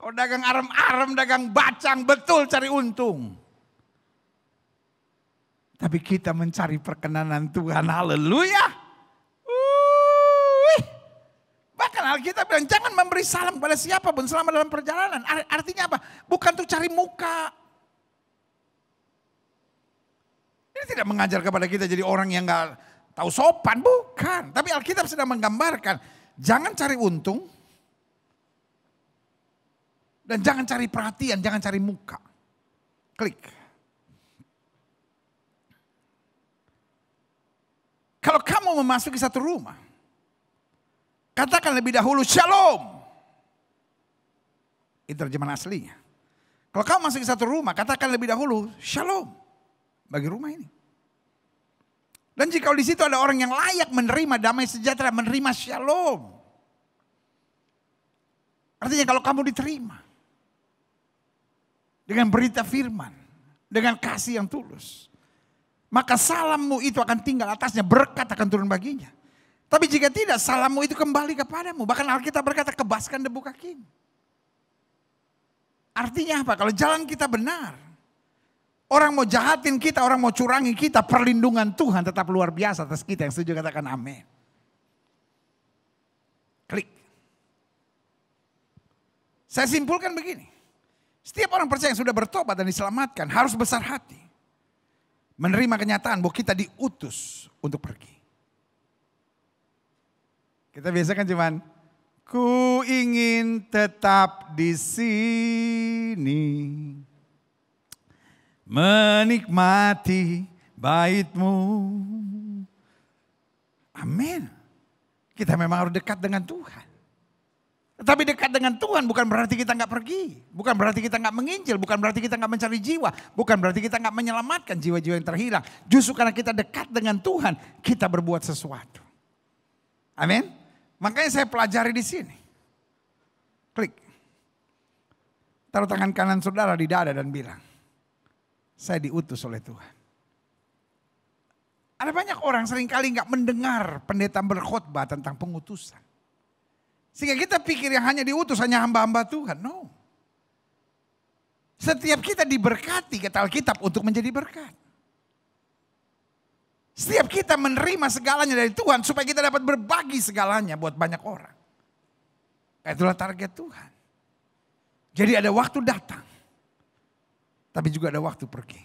Kalau dagang arem-arem, dagang bacang, betul cari untung. Tapi kita mencari perkenanan Tuhan, haleluya. Bahkan Alkitab bilang jangan memberi salam kepada siapapun selama dalam perjalanan. Artinya apa? Bukan untuk cari muka. Ini tidak mengajar kepada kita jadi orang yang gak tahu sopan, bukan. Tapi Alkitab sedang menggambarkan, jangan cari untung. Dan jangan cari perhatian, jangan cari muka. Klik. Kalau kamu memasuki satu rumah, katakan lebih dahulu shalom. Itu terjemahan aslinya. Kalau kamu masuk ke satu rumah, katakan lebih dahulu shalom bagi rumah ini. Dan jika di situ ada orang yang layak menerima damai sejahtera, menerima shalom. Artinya kalau kamu diterima dengan berita firman, dengan kasih yang tulus, maka salammu itu akan tinggal atasnya, berkat akan turun baginya. Tapi jika tidak, salammu itu kembali kepadamu. Bahkan Alkitab berkata, kebaskan debu kakimu. Artinya apa? Kalau jalan kita benar, orang mau jahatin kita, orang mau curangi kita, perlindungan Tuhan tetap luar biasa atas kita. Yang setuju katakan amin. Klik. Saya simpulkan begini. Setiap orang percaya yang sudah bertobat dan diselamatkan harus besar hati. Menerima kenyataan bahwa kita diutus untuk pergi. Kita biasa kan cuman, ku ingin tetap di sini. Menikmati bait-Mu. Amin. Kita memang harus dekat dengan Tuhan. Tapi dekat dengan Tuhan bukan berarti kita nggak pergi. Bukan berarti kita nggak menginjil. Bukan berarti kita nggak mencari jiwa. Bukan berarti kita nggak menyelamatkan jiwa-jiwa yang terhilang. Justru karena kita dekat dengan Tuhan, kita berbuat sesuatu. Amin. Makanya saya pelajari di sini. Klik. Taruh tangan kanan saudara di dada dan bilang, saya diutus oleh Tuhan. Ada banyak orang seringkali nggak mendengar pendeta berkhotbah tentang pengutusan. Sehingga kita pikir yang hanya diutus hanya hamba-hamba Tuhan. No. Setiap kita diberkati kata Alkitab untuk menjadi berkat. Setiap kita menerima segalanya dari Tuhan supaya kita dapat berbagi segalanya buat banyak orang. Itulah target Tuhan. Jadi ada waktu datang, tapi juga ada waktu pergi.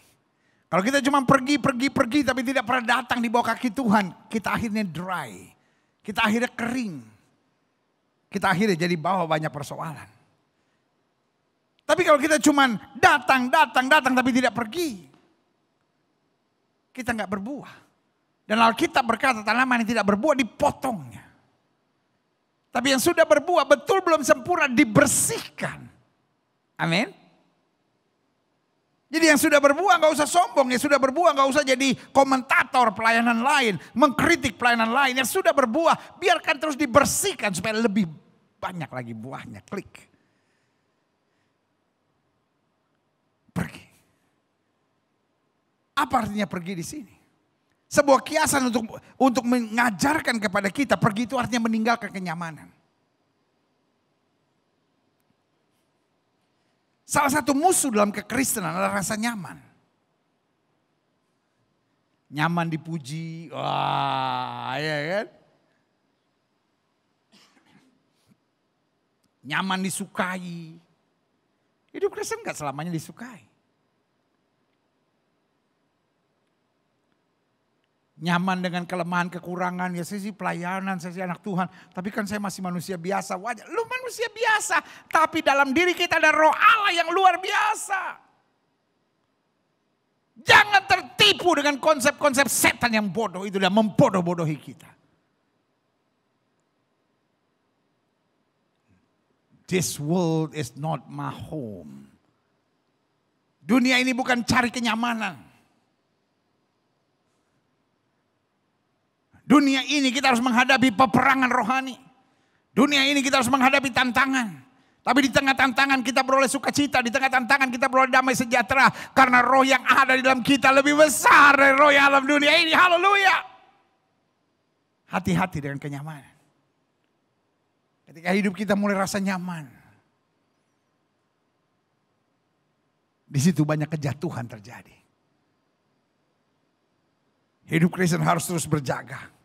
Kalau kita cuma pergi tapi tidak pernah datang di bawah kaki Tuhan, kita akhirnya dry. Kita akhirnya kering. Kita akhirnya jadi bawa banyak persoalan. Tapi kalau kita cuma datang tapi tidak pergi, kita nggak berbuah. Dan Alkitab berkata tanaman yang tidak berbuah dipotongnya. Tapi yang sudah berbuah betul belum sempurna dibersihkan. Amin. Jadi yang sudah berbuah nggak usah sombong, yang sudah berbuah nggak usah jadi komentator pelayanan lain, mengkritik pelayanan lain. Yang sudah berbuah biarkan terus dibersihkan supaya lebih banyak lagi buahnya. Klik. Pergi. Apa artinya pergi di sini? Sebuah kiasan untuk mengajarkan kepada kita pergi itu artinya meninggalkan kenyamanan. Salah satu musuh dalam kekristenan adalah rasa nyaman. Nyaman dipuji, wah ya kan? Nyaman disukai. Hidup Kristen gak selamanya disukai. Nyaman dengan kelemahan, kekurangan. Ya saya sih pelayanan, saya sih anak Tuhan. Tapi kan saya masih manusia biasa. Wajar. Lu manusia biasa. Tapi dalam diri kita ada roh Allah yang luar biasa. Jangan tertipu dengan konsep-konsep setan yang bodoh itu dan membodoh-bodohi kita. This world is not my home. Dunia ini bukan cari kenyamanan. Dunia ini kita harus menghadapi peperangan rohani. Dunia ini kita harus menghadapi tantangan. Tapi di tengah tantangan kita beroleh sukacita. Di tengah tantangan kita beroleh damai sejahtera. Karena roh yang ada di dalam kita lebih besar dari roh yang alam dunia ini. Haleluya. Hati-hati dengan kenyamanan. Ketika hidup kita mulai rasa nyaman. Di situ banyak kejatuhan terjadi. Hidup Kristen harus terus berjaga.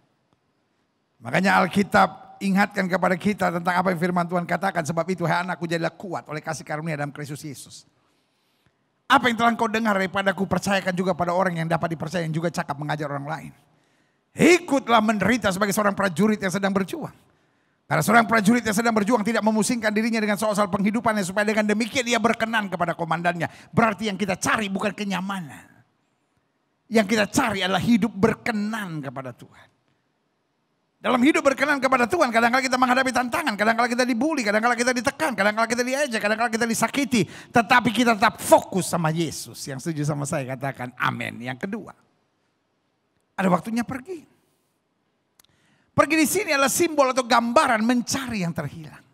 Makanya Alkitab ingatkan kepada kita tentang apa yang firman Tuhan katakan. Sebab itu hai anakku jadilah kuat oleh kasih karunia dalam Kristus Yesus. Apa yang telah kau dengar daripadaku percayakan juga pada orang yang dapat dipercaya. Yang juga cakap mengajar orang lain. Ikutlah menderita sebagai seorang prajurit yang sedang berjuang. Karena seorang prajurit yang sedang berjuang tidak memusingkan dirinya dengan soal-soal penghidupannya. Supaya dengan demikian dia berkenan kepada komandannya. Berarti yang kita cari bukan kenyamanan. Yang kita cari adalah hidup berkenan kepada Tuhan. Dalam hidup berkenan kepada Tuhan, kadang-kadang kita menghadapi tantangan, kadang-kadang kita dibully, kadang-kadang kita ditekan, kadang-kadang kita diejek, kadang-kadang kita disakiti. Tetapi kita tetap fokus sama Yesus. Yang setuju sama saya katakan amin. Yang kedua, ada waktunya pergi. Pergi di sini adalah simbol atau gambaran mencari yang terhilang.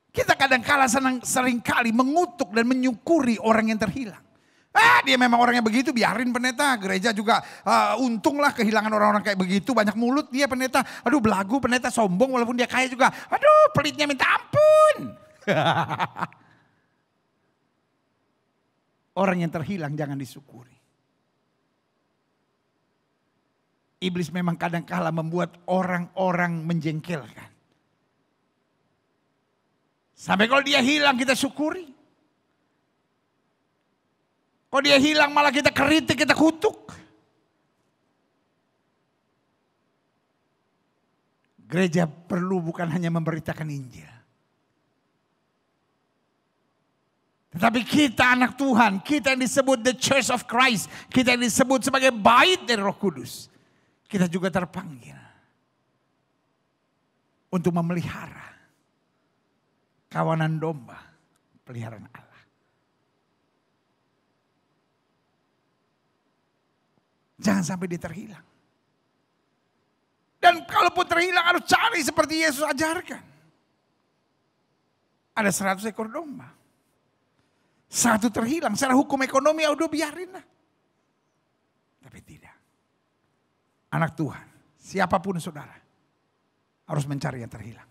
Kita kadang-kala seringkali mengutuk dan menyukuri orang yang terhilang. Dia memang orang yang begitu, biarin pendeta. Gereja juga untunglah kehilangan orang-orang kayak begitu. Banyak mulut dia pendeta. Aduh belagu pendeta, sombong walaupun dia kaya juga. Aduh pelitnya minta ampun. Orang yang terhilang jangan disyukuri. Iblis memang kadang-kala membuat orang-orang menjengkelkan. Sampai kalau dia hilang kita syukuri. Kalau dia hilang malah kita kritik, kita kutuk. Gereja perlu bukan hanya memberitakan Injil. Tetapi kita anak Tuhan, kita yang disebut the Church of Christ. Kita yang disebut sebagai bait dari Roh Kudus. Kita juga terpanggil untuk memelihara kawanan domba, peliharaan Allah. Jangan sampai dia terhilang. Dan kalaupun terhilang harus cari seperti Yesus ajarkan. Ada 100 ekor domba. Satu terhilang, secara hukum ekonomi udah biarin lah. Tapi tidak. Anak Tuhan, siapapun saudara, harus mencari yang terhilang.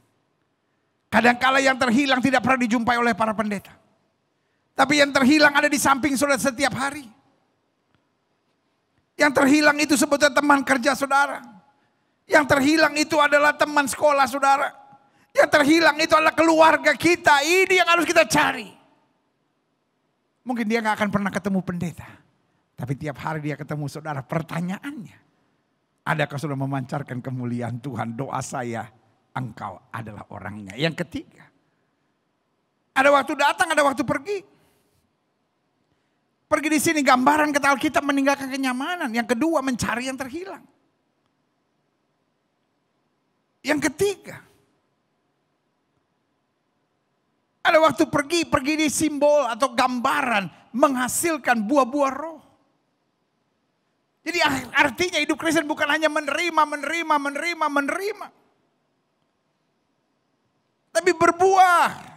Kadangkala yang terhilang tidak pernah dijumpai oleh para pendeta. Tapi yang terhilang ada di samping saudara setiap hari. Yang terhilang itu sebetulnya teman kerja saudara. Yang terhilang itu adalah teman sekolah saudara. Yang terhilang itu adalah keluarga kita. Ini yang harus kita cari. Mungkin dia gak akan pernah ketemu pendeta. Tapi tiap hari dia ketemu saudara. Pertanyaannya, adakah saudara memancarkan kemuliaan Tuhan? Doa saya, engkau adalah orangnya. Yang ketiga, ada waktu datang, ada waktu pergi. Pergi di sini gambaran kata Alkitab meninggalkan kenyamanan. Yang kedua, mencari yang terhilang. Yang ketiga, ada waktu pergi di simbol atau gambaran menghasilkan buah-buah roh. Jadi artinya hidup Kristen bukan hanya menerima. Tapi berbuah.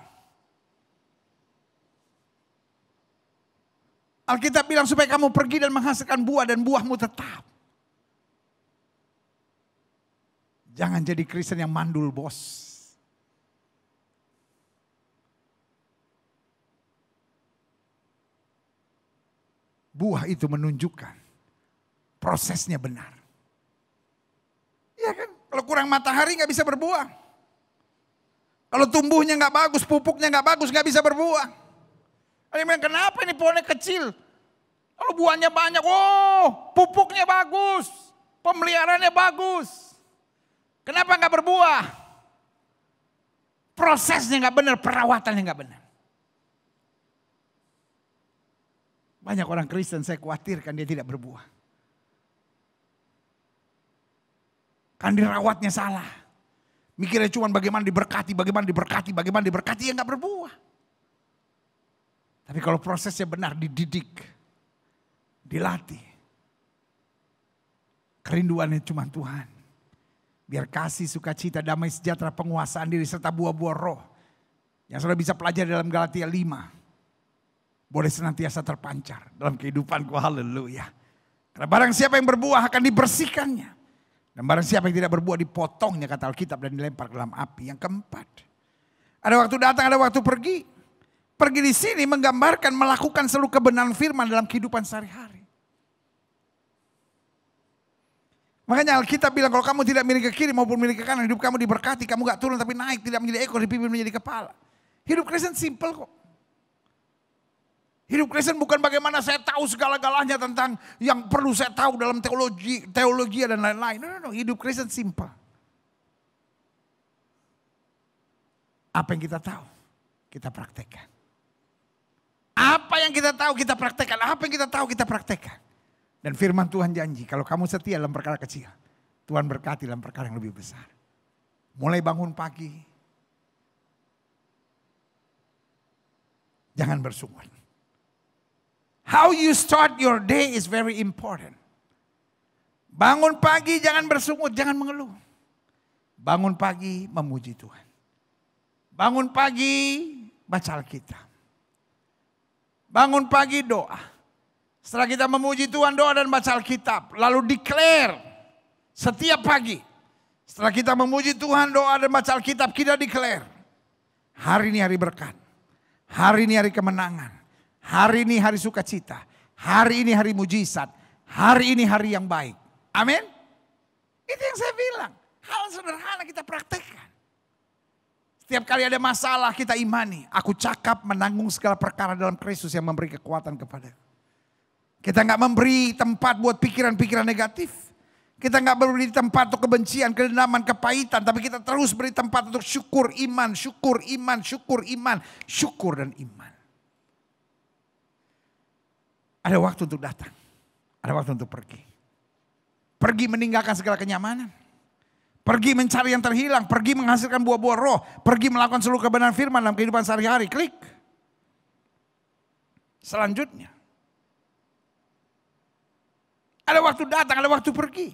Alkitab bilang supaya kamu pergi dan menghasilkan buah dan buahmu tetap. Jangan jadi Kristen yang mandul bos. Buah itu menunjukkan prosesnya benar. Iya kan? Kalau kurang matahari nggak bisa berbuah. Kalau tumbuhnya nggak bagus, pupuknya nggak bagus, nggak bisa berbuah. Ada yang bilang, kenapa ini pohonnya kecil? Kalau buahnya banyak, oh pupuknya bagus, pemeliharaannya bagus. Kenapa nggak berbuah? Prosesnya nggak benar, perawatannya nggak benar. Banyak orang Kristen saya khawatirkan dia tidak berbuah. Kan dirawatnya salah. Mikirnya cuma bagaimana diberkati, ya nggak berbuah. Tapi kalau prosesnya benar, dididik, dilatih. Kerinduannya cuma Tuhan. Biar kasih, sukacita, damai sejahtera, penguasaan diri, serta buah-buah roh. Yang sudah bisa pelajari dalam Galatia 5. Boleh senantiasa terpancar dalam kehidupanku, haleluya. Karena barang siapa yang berbuah akan dibersihkannya. Dan barang siapa yang tidak berbuah dipotongnya kata Alkitab dan dilempar ke dalam api. Yang keempat. Ada waktu datang, ada waktu pergi. Pergi di sini menggambarkan melakukan seluruh kebenaran firman dalam kehidupan sehari-hari. Makanya Alkitab bilang kalau kamu tidak milik ke kiri maupun milik ke kanan, hidup kamu diberkati, kamu gak turun tapi naik, tidak menjadi ekor, dipimpin menjadi kepala. Hidup Kristen simple kok. Hidup Kristen bukan bagaimana saya tahu segala-galanya tentang yang perlu saya tahu dalam teologi dan lain-lain. No. Hidup Kristen simple. Apa yang kita tahu, kita praktekkan. Apa yang kita tahu kita praktekkan. Apa yang kita tahu kita praktekkan. Dan firman Tuhan janji kalau kamu setia dalam perkara kecil, Tuhan berkati dalam perkara yang lebih besar. Mulai bangun pagi, jangan bersungut. How you start your day is very important. Bangun pagi jangan bersungut, jangan mengeluh. Bangun pagi memuji Tuhan. Bangun pagi baca Alkitab. Bangun pagi doa. Setelah kita memuji Tuhan, doa dan baca Alkitab. Lalu declare setiap pagi. Setelah kita memuji Tuhan, doa dan baca Alkitab, kita declare. Hari ini hari berkat. Hari ini hari kemenangan. Hari ini hari sukacita. Hari ini hari mujizat. Hari ini hari yang baik. Amin. Itu yang saya bilang. Hal sederhana kita praktekkan. Setiap kali ada masalah kita imani. Aku cakap menanggung segala perkara dalam Kristus yang memberi kekuatan kepada. Kita gak memberi tempat buat pikiran-pikiran negatif. Kita gak beri tempat untuk kebencian, kedendaman, kepahitan. Tapi kita terus beri tempat untuk syukur, iman, syukur, iman, syukur, iman. Syukur dan iman. Ada waktu untuk datang. Ada waktu untuk pergi. Pergi meninggalkan segala kenyamanan. Pergi mencari yang terhilang, pergi menghasilkan buah-buah roh, pergi melakukan seluruh kebenaran firman dalam kehidupan sehari-hari. Klik. Selanjutnya. Ada waktu datang, ada waktu pergi.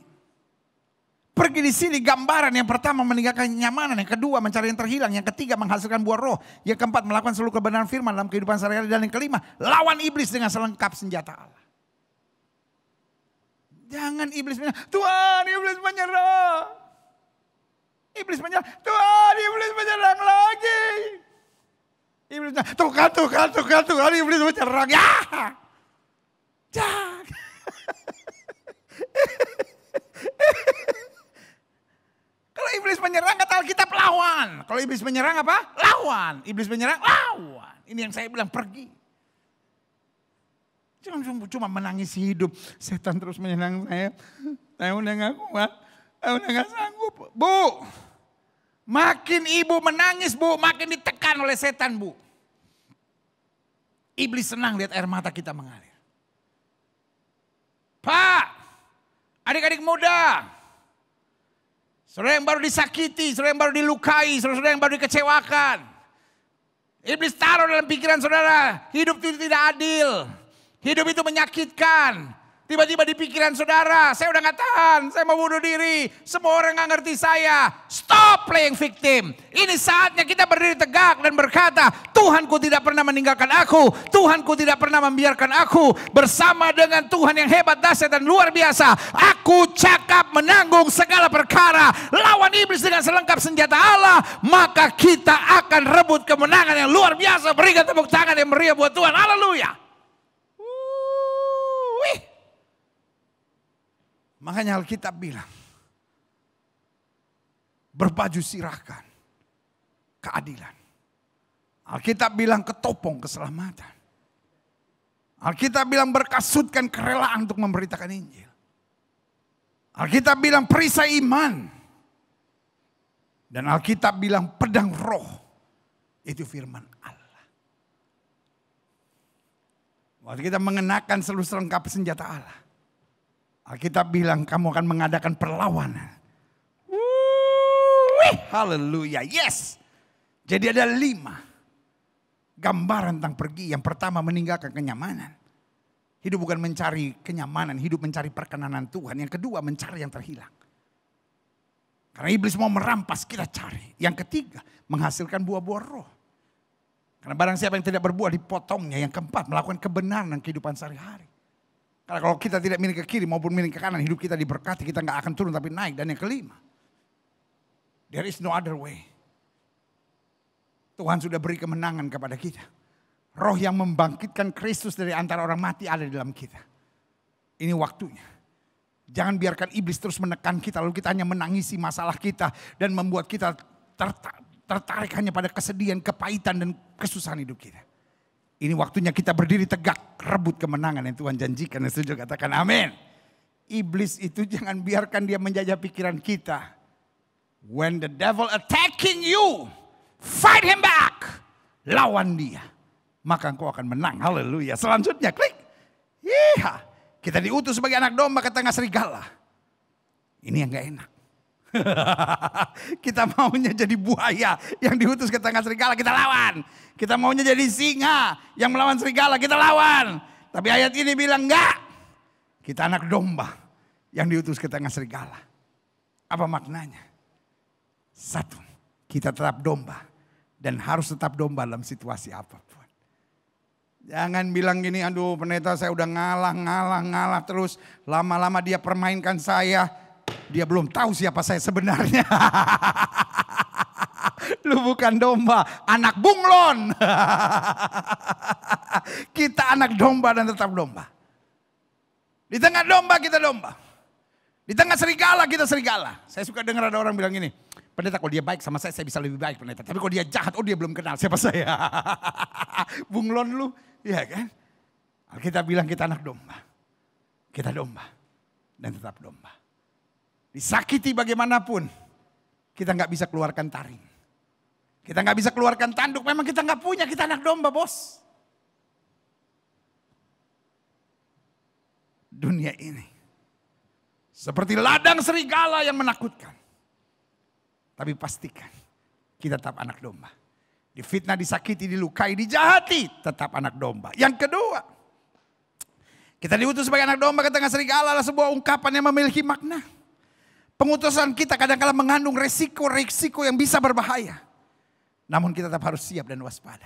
Pergi di sini gambaran yang pertama meninggalkan kenyamanan, yang kedua mencari yang terhilang, yang ketiga menghasilkan buah roh, yang keempat melakukan seluruh kebenaran firman dalam kehidupan sehari-hari, dan yang kelima lawan iblis dengan selengkap senjata Allah. Jangan iblis bilang, Tuhan iblis menyerah. Iblis menyerang. Tuhan, iblis menyerang lagi. Iblis menyerang. Tuhan, iblis menyerang. Ya. Kalau iblis menyerang kata Alkitab lawan. Kalau iblis menyerang apa? Lawan. Iblis menyerang lawan. Ini yang saya bilang pergi. Jangan cuma menangis hidup. Setan terus menyerang saya. Saya udah gak kuat. Saya udah gak sanggup. Bu. Makin ibu menangis bu. Makin ditekan oleh setan bu. Iblis senang lihat air mata kita mengalir. Pak. Adik-adik muda. Saudara yang baru disakiti. Saudara yang baru dilukai. Saudara yang baru dikecewakan. Iblis taruh dalam pikiran saudara. Hidup itu tidak adil. Hidup itu menyakitkan. Tiba-tiba di pikiran saudara, saya udah gak tahan, saya mau bunuh diri. Semua orang gak ngerti saya. Stop playing victim. Ini saatnya kita berdiri tegak dan berkata, Tuhanku tidak pernah meninggalkan aku. Tuhanku tidak pernah membiarkan aku. Bersama dengan Tuhan yang hebat, dahsyat dan luar biasa. Aku cakap menanggung segala perkara. Lawan iblis dengan selengkap senjata Allah. Maka kita akan rebut kemenangan yang luar biasa. Berikan tepuk tangan yang meriah buat Tuhan. Haleluya. Makanya Alkitab bilang, berbaju sirahkan keadilan. Alkitab bilang ketopong keselamatan. Alkitab bilang berkasutkan kerelaan untuk memberitakan Injil. Alkitab bilang perisai iman. Dan Alkitab bilang pedang roh. Itu firman Allah. Waktu kita mengenakan seluruh selengkap senjata Allah. Alkitab bilang kamu akan mengadakan perlawanan. Haleluya, yes. Jadi ada 5 gambaran tentang pergi. Yang pertama meninggalkan kenyamanan. Hidup bukan mencari kenyamanan, hidup mencari perkenanan Tuhan. Yang kedua mencari yang terhilang. Karena iblis mau merampas, kita cari. Yang ketiga menghasilkan buah-buah roh. Karena barang siapa yang tidak berbuah dipotongnya. Yang keempat melakukan kebenaran dan kehidupan sehari-hari. Karena kalau kita tidak miring ke kiri maupun miring ke kanan, hidup kita diberkati, kita nggak akan turun tapi naik. Dan yang kelima, there is no other way. Tuhan sudah beri kemenangan kepada kita. Roh yang membangkitkan Kristus dari antara orang mati ada di dalam kita. Ini waktunya. Jangan biarkan iblis terus menekan kita, lalu kita hanya menangisi masalah kita dan membuat kita tertarik hanya pada kesedihan, kepahitan dan kesusahan hidup kita. Ini waktunya kita berdiri tegak, rebut kemenangan yang Tuhan janjikan. Dan setuju katakan amin. Iblis itu jangan biarkan dia menjajah pikiran kita. When the devil attacking you, fight him back. Lawan dia. Maka engkau akan menang. Haleluya. Selanjutnya klik. Iya. Kita diutus sebagai anak domba ke tengah serigala. Ini yang gak enak. Kita maunya jadi buaya yang diutus ke tengah serigala, kita lawan. Kita maunya jadi singa yang melawan serigala, kita lawan. Tapi ayat ini bilang enggak. Kita anak domba yang diutus ke tengah serigala. Apa maknanya? 1, kita tetap domba dan harus tetap domba dalam situasi apapun. Jangan bilang gini, aduh pendeta saya udah ngalah terus. Lama-lama dia permainkan saya. Dia belum tahu siapa saya sebenarnya. Lu bukan domba, anak bunglon. Kita anak domba dan tetap domba. Di tengah domba kita domba. Di tengah serigala kita serigala. Saya suka dengar ada orang bilang gini, pendeta kalau dia baik sama saya bisa lebih baik pendeta. Tapi kalau dia jahat, dia belum kenal siapa saya. Bunglon lu, iya kan? Kita bilang kita anak domba. Kita domba dan tetap domba. Disakiti bagaimanapun, kita nggak bisa keluarkan taring. Kita nggak bisa keluarkan tanduk, memang kita nggak punya, kita anak domba bos. Dunia ini seperti ladang serigala yang menakutkan. Tapi pastikan kita tetap anak domba. Difitnah, disakiti, dilukai, dijahati, tetap anak domba. Yang kedua, kita diutus sebagai anak domba ke tengah serigala adalah sebuah ungkapan yang memiliki makna. Pengutusan kita kadang-kadang mengandung resiko yang bisa berbahaya. Namun kita tetap harus siap dan waspada.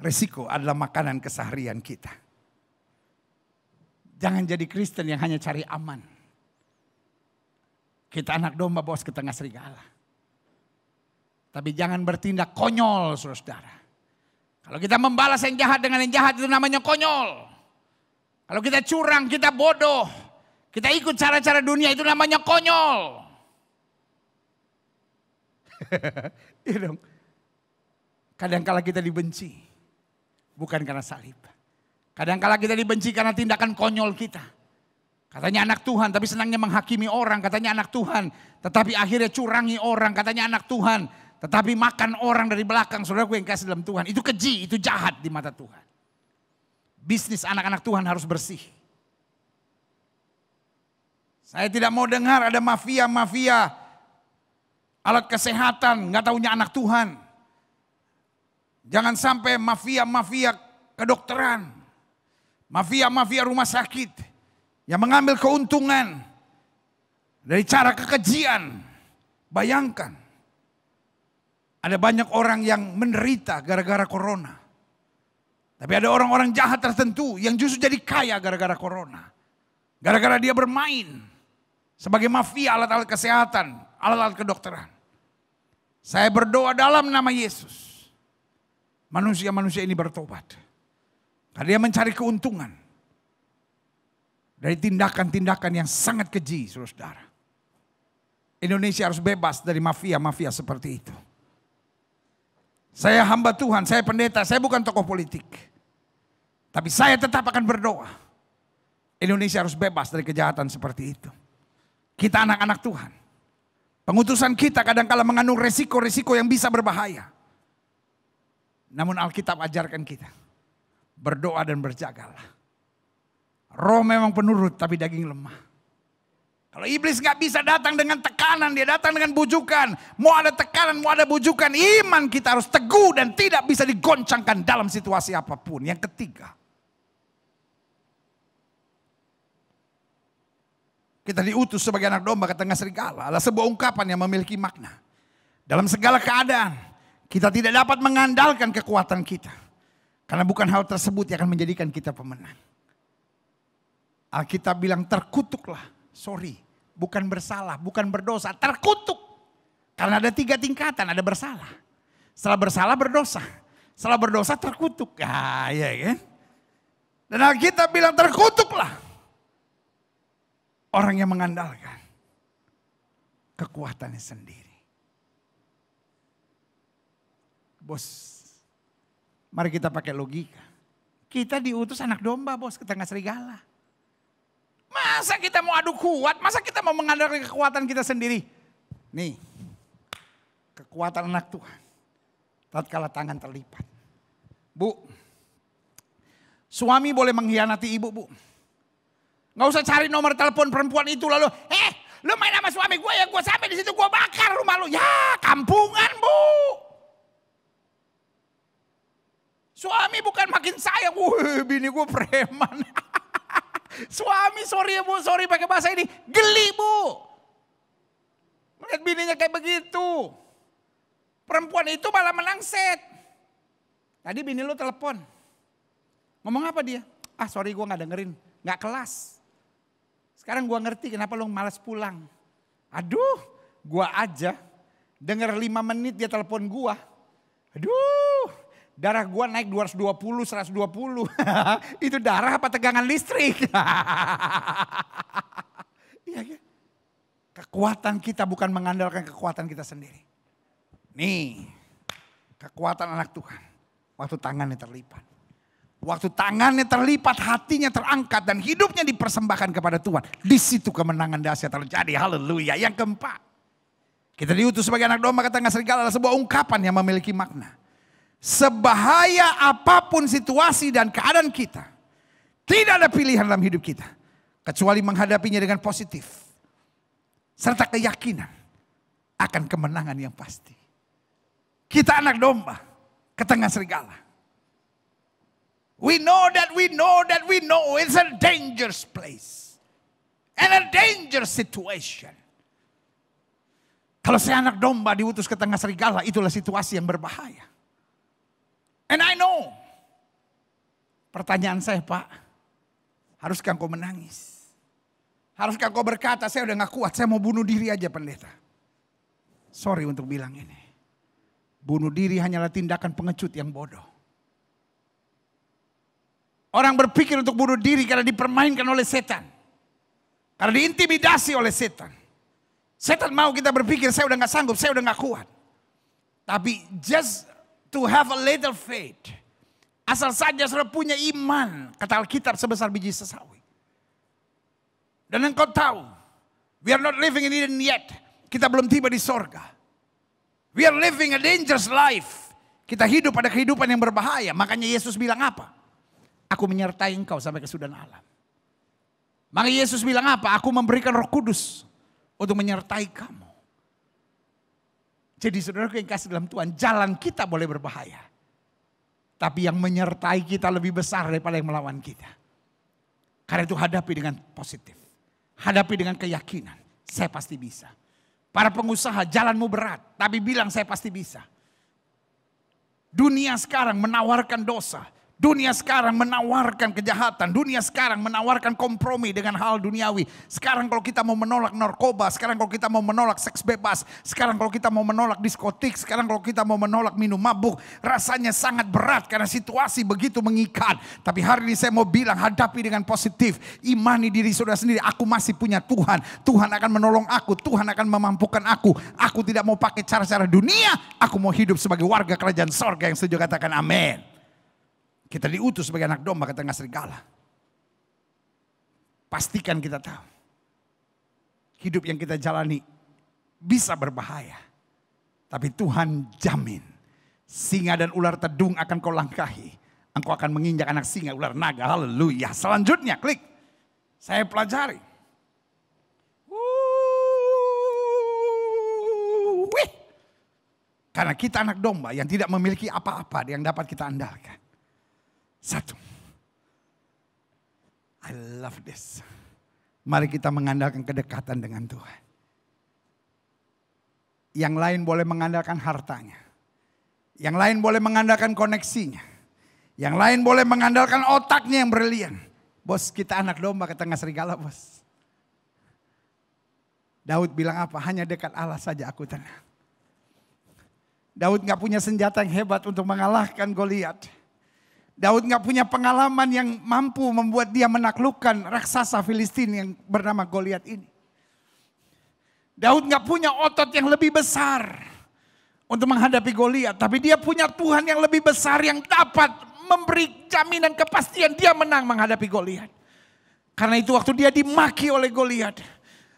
Resiko adalah makanan keseharian kita. Jangan jadi Kristen yang hanya cari aman. Kita anak domba bos ke tengah serigala. Tapi jangan bertindak konyol saudara. Kalau kita membalas yang jahat dengan yang jahat itu namanya konyol. Kalau kita curang, kita bodoh. Kita ikut cara-cara dunia itu namanya konyol. Iya dong. Kadangkala kita dibenci. Bukan karena salib. Kadangkala kita dibenci karena tindakan konyol kita. Katanya anak Tuhan tapi senangnya menghakimi orang. Katanya anak Tuhan tetapi akhirnya curangi orang. Katanya anak Tuhan tetapi makan orang dari belakang. Saudara yang kasih dalam Tuhan. Itu keji, itu jahat di mata Tuhan. Bisnis anak-anak Tuhan harus bersih. Saya tidak mau dengar ada mafia-mafia alat kesehatan, nggak taunya anak Tuhan. Jangan sampai mafia-mafia kedokteran, mafia-mafia rumah sakit yang mengambil keuntungan dari cara kekejian. Bayangkan, ada banyak orang yang menderita gara-gara corona. Tapi ada orang-orang jahat tertentu yang justru jadi kaya gara-gara corona. Gara-gara dia bermain sebagai mafia alat-alat kesehatan, alat-alat kedokteran. Saya berdoa dalam nama Yesus. Manusia-manusia ini bertobat. Karena dia mencari keuntungan dari tindakan-tindakan yang sangat keji, saudara. Indonesia harus bebas dari mafia-mafia seperti itu. Saya hamba Tuhan, saya pendeta, saya bukan tokoh politik. Tapi saya tetap akan berdoa. Indonesia harus bebas dari kejahatan seperti itu. Kita anak-anak Tuhan. Pengutusan kita kadang-kala mengandung resiko-resiko yang bisa berbahaya. Namun Alkitab ajarkan kita. Berdoa dan berjagalah. Roh memang penurut tapi daging lemah. Kalau iblis gak bisa datang dengan tekanan, dia datang dengan bujukan. Mau ada tekanan, mau ada bujukan. Iman kita harus teguh dan tidak bisa digoncangkan dalam situasi apapun. Yang ketiga. Kita diutus sebagai anak domba ke tengah serigala. Adalah sebuah ungkapan yang memiliki makna. Dalam segala keadaan, kita tidak dapat mengandalkan kekuatan kita. Karena bukan hal tersebut yang akan menjadikan kita pemenang. Alkitab bilang terkutuklah. Sorry, bukan bersalah, bukan berdosa, terkutuk. Karena ada 3 tingkatan, ada bersalah. Setelah bersalah berdosa. Setelah berdosa terkutuk. Ah, ya kan? Dan Alkitab bilang terkutuklah. Orang yang mengandalkan kekuatannya sendiri. Bos, mari kita pakai logika. Kita diutus anak domba bos ke tengah serigala. Masa kita mau adu kuat? Masa kita mau mengandalkan kekuatan kita sendiri? Nih, kekuatan anak Tuhan. Tatkala tangan terlipat. Bu, suami boleh mengkhianati ibu, bu. Gak usah cari nomor telepon perempuan itu lalu, lu main sama suami gue ya, gue sampai di situ gue bakar rumah lu. Ya, kampungan bu. Suami bukan makin sayang, bini gue preman. Suami sorry ya bu, sorry pakai bahasa ini, geli bu. Melihat bininya kayak begitu. Perempuan itu malah menangset. Tadi bini lu telepon. Ngomong apa dia? Ah sorry gue gak dengerin, gak kelas. Sekarang gue ngerti kenapa lu malas pulang. Aduh, gue aja denger 5 menit dia telepon gue. Aduh, darah gue naik 220, 120. Itu darah apa tegangan listrik? Iya kan? Kekuatan kita bukan mengandalkan kekuatan kita sendiri. Nih, kekuatan anak Tuhan. Waktu tangannya terlipat. Waktu tangannya terlipat, hatinya terangkat dan hidupnya dipersembahkan kepada Tuhan. Di situ kemenangan dahsyat terjadi. Haleluya. Yang keempat, kita diutus sebagai anak domba ke tengah serigala adalah sebuah ungkapan yang memiliki makna. Sebahaya apapun situasi dan keadaan kita, tidak ada pilihan dalam hidup kita kecuali menghadapinya dengan positif serta keyakinan akan kemenangan yang pasti. Kita anak domba ke tengah serigala. We know it's a dangerous place and a dangerous situation. Kalau saya anak domba diutus ke tengah serigala, itulah situasi yang berbahaya. And I know. Pertanyaan saya, Pak, haruskah engkau menangis? Haruskah kau berkata, saya udah gak kuat, saya mau bunuh diri aja pendeta. Sorry untuk bilang ini. Bunuh diri hanyalah tindakan pengecut yang bodoh. Orang berpikir untuk bunuh diri karena dipermainkan oleh setan. Karena diintimidasi oleh setan. Setan mau kita berpikir, saya udah gak sanggup, saya udah gak kuat. Tapi just to have a little faith. Asal saja saudara punya iman, kata Alkitab, sebesar biji sesawi. Dan engkau tahu, we are not living in Eden yet. Kita belum tiba di sorga. We are living a dangerous life. Kita hidup pada kehidupan yang berbahaya. Makanya Yesus bilang apa? Aku menyertai engkau sampai kesudahan alam. Maka Yesus bilang apa? Aku memberikan Roh Kudus untuk menyertai kamu. Jadi saudara yang kasih dalam Tuhan, jalan kita boleh berbahaya. Tapi yang menyertai kita lebih besar daripada yang melawan kita. Karena itu hadapi dengan positif. Hadapi dengan keyakinan, saya pasti bisa. Para pengusaha, jalanmu berat, tapi bilang saya pasti bisa. Dunia sekarang menawarkan dosa. Dunia sekarang menawarkan kejahatan. Dunia sekarang menawarkan kompromi dengan hal duniawi. Sekarang kalau kita mau menolak narkoba. Sekarang kalau kita mau menolak seks bebas. Sekarang kalau kita mau menolak diskotik. Sekarang kalau kita mau menolak minum mabuk. Rasanya sangat berat karena situasi begitu mengikat. Tapi hari ini saya mau bilang, hadapi dengan positif. Imani diri saudara sendiri. Aku masih punya Tuhan. Tuhan akan menolong aku. Tuhan akan memampukan aku. Aku tidak mau pakai cara-cara dunia. Aku mau hidup sebagai warga kerajaan sorga yang setuju katakan amin. Kita diutus sebagai anak domba ke tengah serigala. Pastikan kita tahu. Hidup yang kita jalani bisa berbahaya. Tapi Tuhan jamin. Singa dan ular tedung akan kau langkahi. Engkau akan menginjak anak singa ular naga. Haleluya. Selanjutnya klik. Saya pelajari. Karena kita anak domba yang tidak memiliki apa-apa yang dapat kita andalkan. Satu, I love this. Mari kita mengandalkan kedekatan dengan Tuhan. Yang lain boleh mengandalkan hartanya. Yang lain boleh mengandalkan koneksinya. Yang lain boleh mengandalkan otaknya yang brilian. Bos, kita anak domba ke tengah serigala, bos. Daud bilang apa? Hanya dekat Allah saja aku tenang. Daud gak punya senjata yang hebat untuk mengalahkan Goliat. Daud gak punya pengalaman yang mampu membuat dia menaklukkan raksasa Filistin yang bernama Goliat ini. Daud gak punya otot yang lebih besar untuk menghadapi Goliat. Tapi dia punya Tuhan yang lebih besar yang dapat memberi jaminan kepastian dia menang menghadapi Goliat. Karena itu waktu dia dimaki oleh Goliat.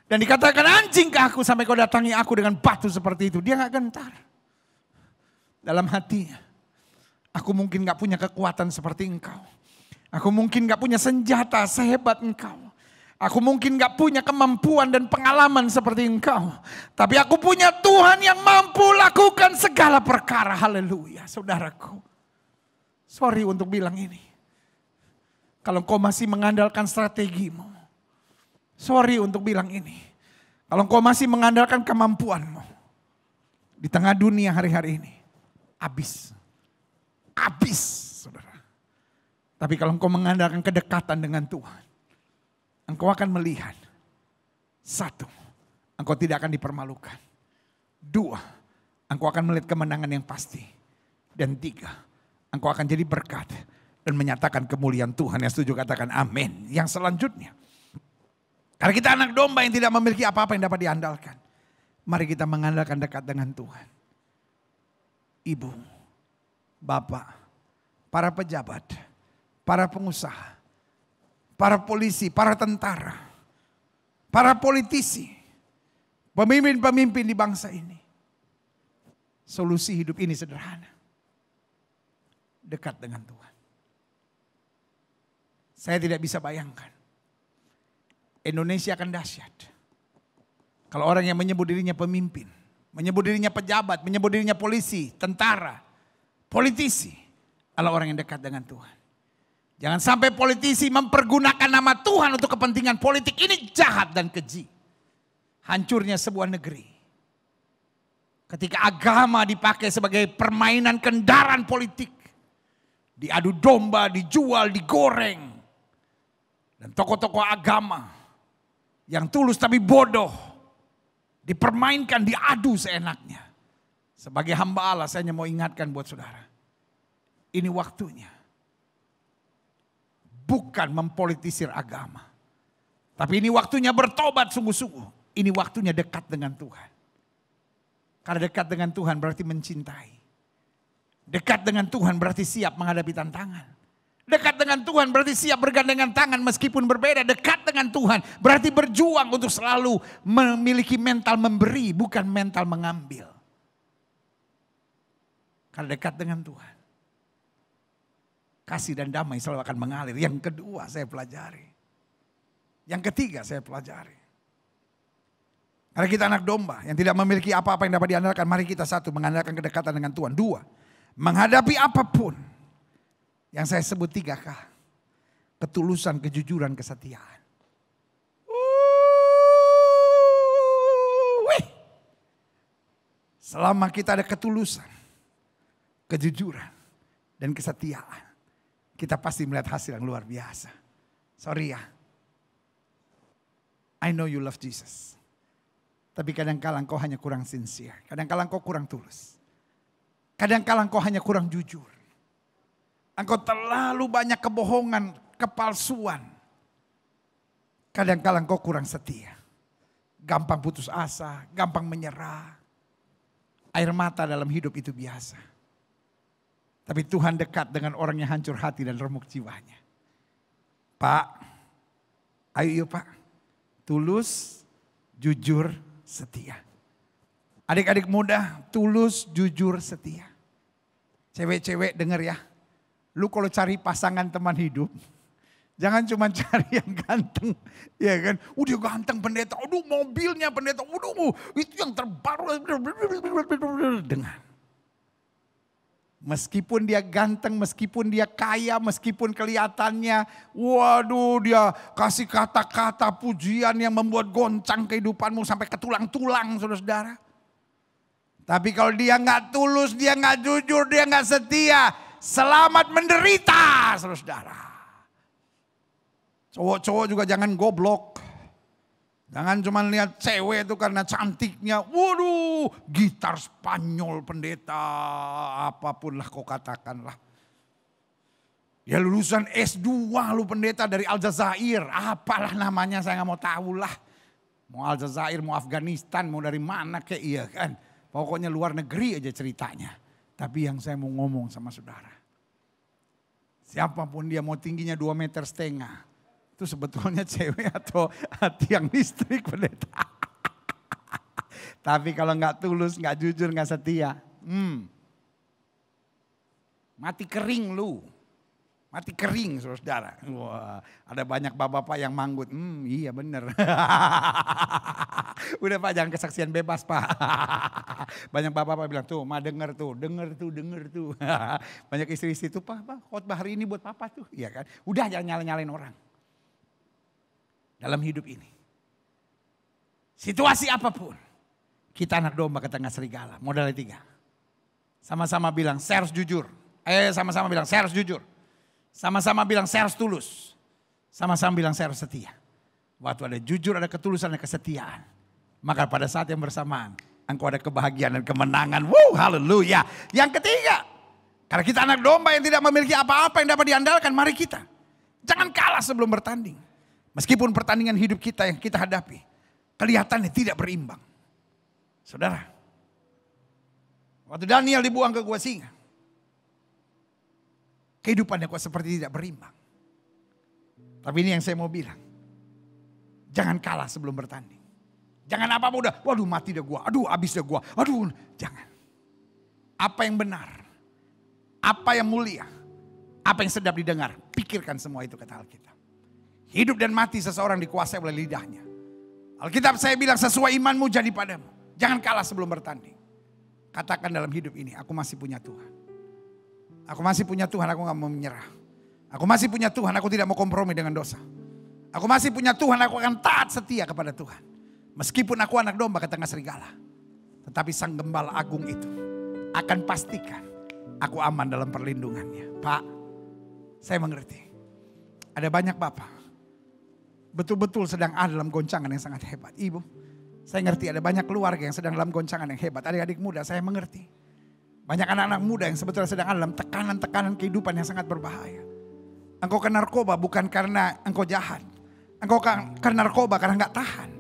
Dan dikatakan anjingkah aku sampai kau datangi aku dengan batu seperti itu. Dia gak gentar. Dalam hatinya. Aku mungkin gak punya kekuatan seperti engkau. Aku mungkin gak punya senjata sehebat engkau. Aku mungkin gak punya kemampuan dan pengalaman seperti engkau. Tapi aku punya Tuhan yang mampu lakukan segala perkara. Haleluya, saudaraku. Sorry untuk bilang ini. Kalau kau masih mengandalkan strategimu. Sorry untuk bilang ini. Kalau kau masih mengandalkan kemampuanmu. Di tengah dunia hari-hari ini. Habis. Habis, saudara. Tapi kalau engkau mengandalkan kedekatan dengan Tuhan, engkau akan melihat. Satu, engkau tidak akan dipermalukan. Dua, engkau akan melihat kemenangan yang pasti. Dan tiga, engkau akan jadi berkat dan menyatakan kemuliaan Tuhan. Yang setuju katakan amin. Yang selanjutnya, karena kita anak domba yang tidak memiliki apa-apa yang dapat diandalkan. Mari kita mengandalkan dekat dengan Tuhan. Ibu, bapak, para pejabat, para pengusaha, para polisi, para tentara, para politisi, pemimpin-pemimpin di bangsa ini. Solusi hidup ini sederhana. Dekat dengan Tuhan. Saya tidak bisa bayangkan. Indonesia akan dahsyat. Kalau orang yang menyebut dirinya pemimpin, menyebut dirinya pejabat, menyebut dirinya polisi, tentara, politisi adalah orang yang dekat dengan Tuhan. Jangan sampai politisi mempergunakan nama Tuhan untuk kepentingan politik. Ini jahat dan keji. Hancurnya sebuah negeri. Ketika agama dipakai sebagai permainan kendaraan politik. Diadu domba, dijual, digoreng. Dan tokoh-tokoh agama Yang tulus tapi bodoh. Dipermainkan, diadu seenaknya. Sebagai hamba Allah saya hanya mau ingatkan buat saudara. Ini waktunya. Bukan mempolitisir agama. Tapi ini waktunya bertobat sungguh-sungguh. Ini waktunya dekat dengan Tuhan. Karena dekat dengan Tuhan berarti mencintai. Dekat dengan Tuhan berarti siap menghadapi tantangan. Dekat dengan Tuhan berarti siap bergandengan tangan meskipun berbeda. Dekat dengan Tuhan berarti berjuang untuk selalu memiliki mental memberi, bukan mental mengambil. Karena dekat dengan Tuhan, kasih dan damai selalu akan mengalir. Yang kedua saya pelajari. Yang ketiga saya pelajari. Karena kita anak domba yang tidak memiliki apa-apa yang dapat diandalkan. Mari kita satu, mengandalkan kedekatan dengan Tuhan. Dua, menghadapi apapun. Yang saya sebut 3K. Ketulusan, kejujuran, kesetiaan. Selama kita ada ketulusan, kejujuran, dan kesetiaan, kita pasti melihat hasil yang luar biasa. Sorry ya. I know you love Jesus. Tapi kadang-kala engkau hanya kurang sincere. Kadang-kala engkau kurang tulus. Kadang-kala engkau hanya kurang jujur. Engkau terlalu banyak kebohongan, kepalsuan. Kadang-kala engkau kurang setia. Gampang putus asa, gampang menyerah. Air mata dalam hidup itu biasa. Tapi Tuhan dekat dengan orang yang hancur hati dan remuk jiwanya. Pak, ayo yuk Pak. Tulus, jujur, setia. Adik-adik muda, tulus, jujur, setia. Cewek-cewek denger ya. Lu kalau cari pasangan teman hidup, jangan cuma cari yang ganteng. Ya kan, dia ganteng pendeta, aduh mobilnya pendeta, aduh itu yang terbaru. Dengar. Meskipun dia ganteng, meskipun dia kaya, meskipun kelihatannya, waduh dia kasih kata-kata pujian yang membuat goncang kehidupanmu sampai ke tulang-tulang saudara-saudara. Tapi kalau dia nggak tulus, dia nggak jujur, dia nggak setia, selamat menderita saudara-saudara. Cowok-cowok juga jangan goblok. Jangan cuma lihat cewek itu karena cantiknya. Waduh, gitar Spanyol pendeta. Apapun lah kau katakanlah. Ya lulusan S2 lu pendeta dari Aljazair. Apalah namanya saya gak mau tahu lah. Mau Aljazair, mau Afghanistan, mau dari mana kayak iya kan. Pokoknya luar negeri aja ceritanya. Tapi yang saya mau ngomong sama saudara. Siapapun dia mau tingginya 2,5 meter. Itu sebetulnya cewek atau tiang listrik pendeta. Tapi kalau nggak tulus, nggak jujur, nggak setia. Mati kering lu. Mati kering saudara. Wah, ada banyak bapak-bapak yang manggut. Iya bener. Udah Pak jangan kesaksian bebas Pak. Banyak bapak-bapak bilang tuh, ma denger tuh. Banyak istri-istri tuh, Pak khotbah hari ini buat papa tuh. Iya kan. Udah jangan nyalain orang. Dalam hidup ini. Situasi apapun. Kita anak domba ke tengah serigala. Modalnya 3. Sama-sama bilang saya harus jujur. Sama-sama bilang saya harus jujur. Sama-sama bilang saya harus tulus. Sama-sama bilang saya harus setia. Waktu ada jujur, ada ketulusan, ada kesetiaan. Maka pada saat yang bersamaan. Engkau ada kebahagiaan dan kemenangan. Wow, haleluya. Yang ketiga. Karena kita anak domba yang tidak memiliki apa-apa yang dapat diandalkan. Mari kita. Jangan kalah sebelum bertanding. Meskipun pertandingan hidup kita yang kita hadapi. Kelihatannya tidak berimbang. Saudara. Waktu Daniel dibuang ke gua singa. Kehidupannya kok seperti tidak berimbang. Tapi ini yang saya mau bilang. Jangan kalah sebelum bertanding. Jangan apa-apa udah. Waduh mati dah gua. Aduh habis dah gua. Aduh jangan. Apa yang benar. Apa yang mulia. Apa yang sedap didengar. Pikirkan semua itu kata Alkitab. Hidup dan mati seseorang dikuasai oleh lidahnya. Alkitab saya bilang sesuai imanmu jadi padamu. Jangan kalah sebelum bertanding. Katakan dalam hidup ini aku masih punya Tuhan. Aku masih punya Tuhan, aku gak mau menyerah. Aku masih punya Tuhan, aku tidak mau kompromi dengan dosa. Aku masih punya Tuhan, aku akan taat setia kepada Tuhan. Meskipun aku anak domba ke tengah serigala. Tetapi sang gembala agung itu akan pastikan aku aman dalam perlindungannya. Pak, saya mengerti. Ada banyak bapak betul-betul sedang ada dalam goncangan yang sangat hebat. Ibu, saya ngerti ada banyak keluarga yang sedang dalam goncangan yang hebat. Adik-adik muda, saya mengerti. Banyak anak-anak muda yang sebetulnya sedang ada dalam tekanan-tekanan kehidupan yang sangat berbahaya. Engkau ke narkoba bukan karena engkau jahat. Engkau ke narkoba karena nggak tahan.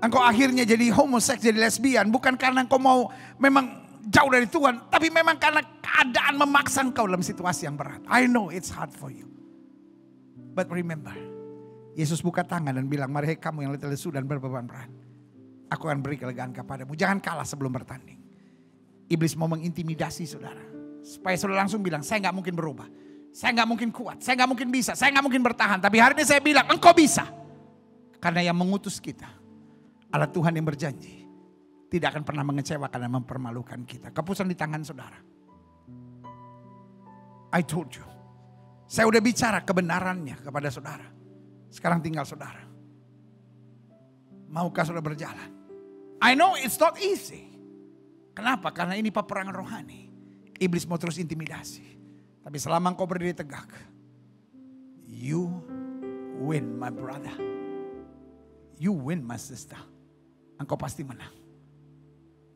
Engkau akhirnya jadi homoseks, jadi lesbian. Bukan karena engkau mau memang jauh dari Tuhan. Tapi memang karena keadaan memaksa engkau dalam situasi yang berat. I know it's hard for you. But remember, Yesus buka tangan dan bilang, mari hai kamu yang letih lesu dan berbeban berat. Aku akan beri kelegaan kepadamu. Jangan kalah sebelum bertanding. Iblis mau mengintimidasi saudara. Supaya saudara langsung bilang, saya gak mungkin berubah. Saya gak mungkin kuat, saya gak mungkin bisa, saya gak mungkin bertahan. Tapi hari ini saya bilang, engkau bisa. Karena yang mengutus kita adalah Tuhan yang berjanji. Tidak akan pernah mengecewakan dan mempermalukan kita. Keputusan di tangan saudara. I told you. Saya udah bicara kebenarannya kepada saudara. Sekarang tinggal saudara. Maukah saudara berjalan? I know it's not easy. Kenapa? Karena ini peperangan rohani. Iblis mau terus intimidasi. Tapi selama engkau berdiri tegak, you win my brother. You win my sister. Engkau pasti menang.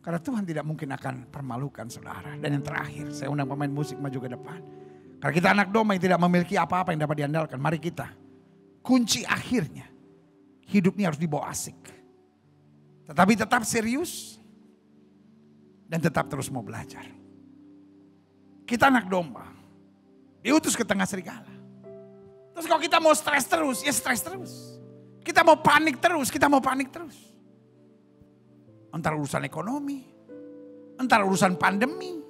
Karena Tuhan tidak mungkin akan permalukan saudara. Dan yang terakhir, saya undang pemain musik maju ke depan. Karena kita anak domba yang tidak memiliki apa-apa yang dapat diandalkan. Mari kita, kunci akhirnya, hidup ini harus dibawa asik. Tetapi tetap serius. Dan tetap terus mau belajar. Kita anak domba, diutus ke tengah serigala. Terus kalau kita mau stres terus, ya stres terus. Kita mau panik terus, kita mau panik terus. Entar urusan ekonomi, entar urusan pandemi,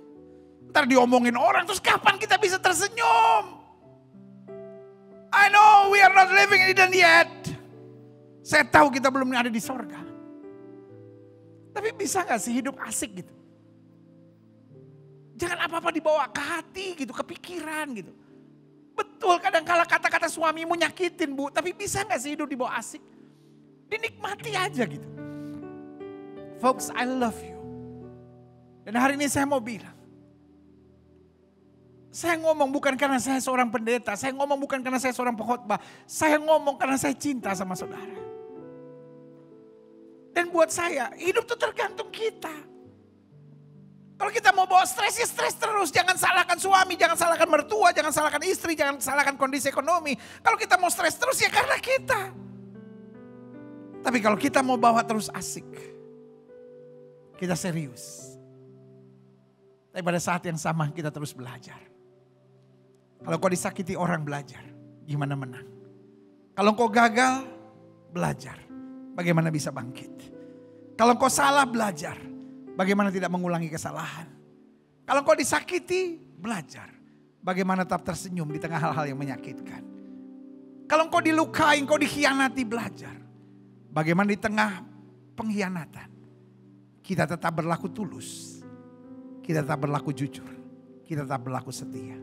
entar diomongin orang, terus kapan kita bisa tersenyum? I know we are not living in Eden yet. Saya tahu kita belum ada di sorga. Tapi bisa gak sih hidup asik gitu? Jangan apa-apa dibawa ke hati gitu, ke pikiran gitu. Betul kadang-kala kata-kata suamimu nyakitin bu, tapi bisa gak sih hidup dibawa asik? Dinikmati aja gitu. Folks, I love you. Dan hari ini saya mau bilang. Saya ngomong bukan karena saya seorang pendeta. Saya ngomong bukan karena saya seorang pengkhotbah. Saya ngomong karena saya cinta sama saudara. Dan buat saya, hidup itu tergantung kita. Kalau kita mau bawa stres, ya stres terus. Jangan salahkan suami, jangan salahkan mertua, jangan salahkan istri, jangan salahkan kondisi ekonomi. Kalau kita mau stres terus ya karena kita. Tapi kalau kita mau bawa terus asik, kita serius. Tapi pada saat yang sama kita terus belajar. Kalau kau disakiti orang belajar, gimana menang. Kalau kau gagal, belajar. Bagaimana bisa bangkit. Kalau kau salah, belajar. Bagaimana tidak mengulangi kesalahan. Kalau kau disakiti, belajar. Bagaimana tetap tersenyum di tengah hal-hal yang menyakitkan. Kalau kau dilukai, kau dikhianati, belajar. Bagaimana di tengah pengkhianatan. Kita tetap berlaku tulus. Kita tetap berlaku jujur. Kita tetap berlaku setia.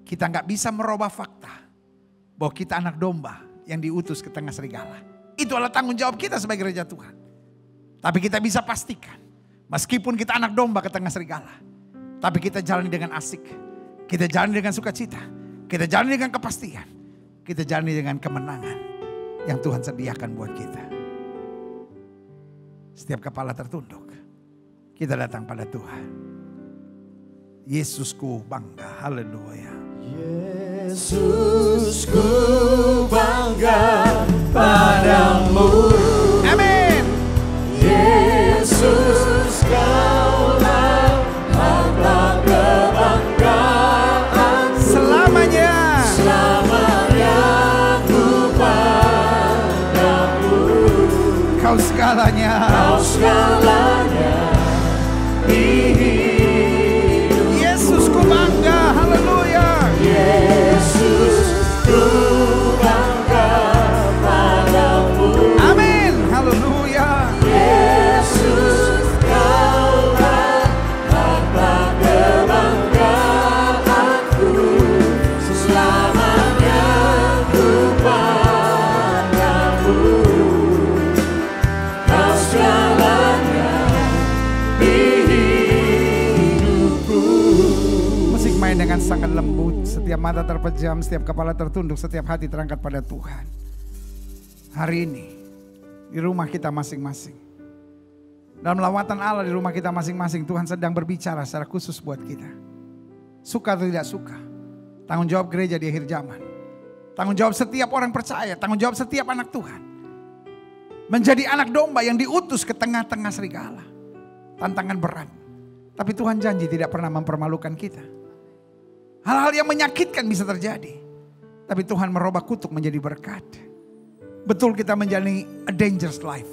Kita gak bisa merubah fakta. Bahwa kita anak domba yang diutus ke tengah serigala. Itu adalah tanggung jawab kita sebagai gereja Tuhan. Tapi kita bisa pastikan. Meskipun kita anak domba ke tengah serigala. Tapi kita jalani dengan asik. Kita jalani dengan sukacita. Kita jalani dengan kepastian. Kita jalani dengan kemenangan. Yang Tuhan sediakan buat kita. Setiap kepala tertunduk. Kita datang pada Tuhan. Yesusku bangga. Haleluya. Yesusku bangga padamu. Amin. Yesus kaulah harta kebanggaan. Selamanya. Selamanya ku padamu. Kau segalanya. Kau segalanya di hidup. Yesusku bangga. Haleluya. Yesus ku bangga padamu. Amin. Haleluya. Yesus kaulah harta kebanggaanku. Selamanya ku padamu. Kau segalanya di hidupku. Musik main dengan sangat lembut. Setiap mata terpejam, setiap kepala tertunduk, setiap hati terangkat pada Tuhan. Hari ini di rumah kita masing-masing. Dalam lawatan Allah di rumah kita masing-masing, Tuhan sedang berbicara secara khusus buat kita. Suka atau tidak suka, tanggung jawab gereja di akhir zaman. Tanggung jawab setiap orang percaya, tanggung jawab setiap anak Tuhan. Menjadi anak domba yang diutus ke tengah-tengah serigala. Tantangan berat. Tapi Tuhan janji tidak pernah mempermalukan kita. Hal-hal yang menyakitkan bisa terjadi. Tapi Tuhan merubah kutuk menjadi berkat. Betul kita menjalani a dangerous life.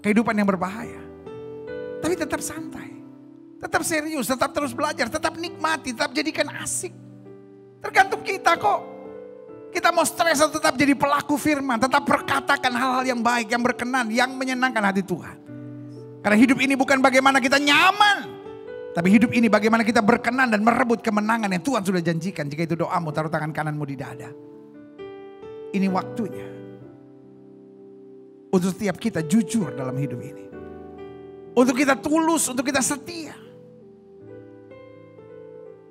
Kehidupan yang berbahaya. Tapi tetap santai. Tetap serius, tetap terus belajar, tetap nikmati, tetap jadikan asik. Tergantung kita kok. Kita mau stres atau tetap jadi pelaku firman. Tetap berkatakan hal-hal yang baik, yang berkenan, yang menyenangkan hati Tuhan. Karena hidup ini bukan bagaimana kita nyaman. Tapi hidup ini bagaimana kita berkenan dan merebut kemenangan yang Tuhan sudah janjikan. Jika itu doamu, taruh tangan kananmu di dada. Ini waktunya. Untuk setiap kita jujur dalam hidup ini. Untuk kita tulus, untuk kita setia.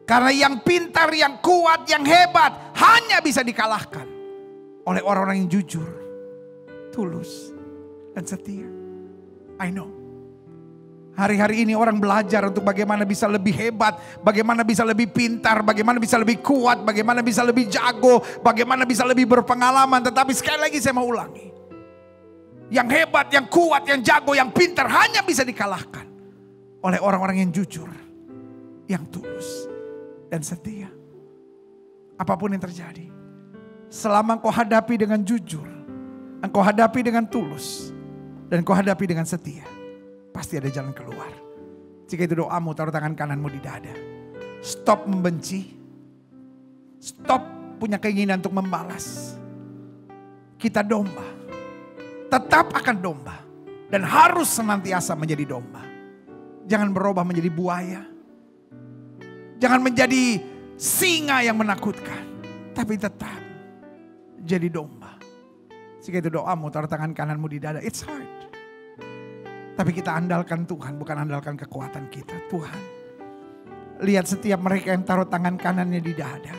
Karena yang pintar, yang kuat, yang hebat hanya bisa dikalahkan oleh orang-orang yang jujur, tulus, dan setia. I know. Hari-hari ini orang belajar untuk bagaimana bisa lebih hebat, bagaimana bisa lebih pintar, bagaimana bisa lebih kuat, bagaimana bisa lebih jago, bagaimana bisa lebih berpengalaman. Tetapi sekali lagi saya mau ulangi. Yang hebat, yang kuat, yang jago, yang pintar hanya bisa dikalahkan oleh orang-orang yang jujur, yang tulus dan setia. Apapun yang terjadi, selama engkau hadapi dengan jujur, engkau hadapi dengan tulus, dan engkau hadapi dengan setia, pasti ada jalan keluar. Jika itu doamu, taruh tangan kananmu di dada. Stop membenci. Stop punya keinginan untuk membalas. Kita domba. Tetap akan domba. Dan harus senantiasa menjadi domba. Jangan berubah menjadi buaya. Jangan menjadi singa yang menakutkan. Tapi tetap jadi domba. Jika itu doamu, taruh tangan kananmu di dada. It's hard. Tapi kita andalkan Tuhan, bukan andalkan kekuatan kita. Tuhan, lihat setiap mereka yang taruh tangan kanannya di dada.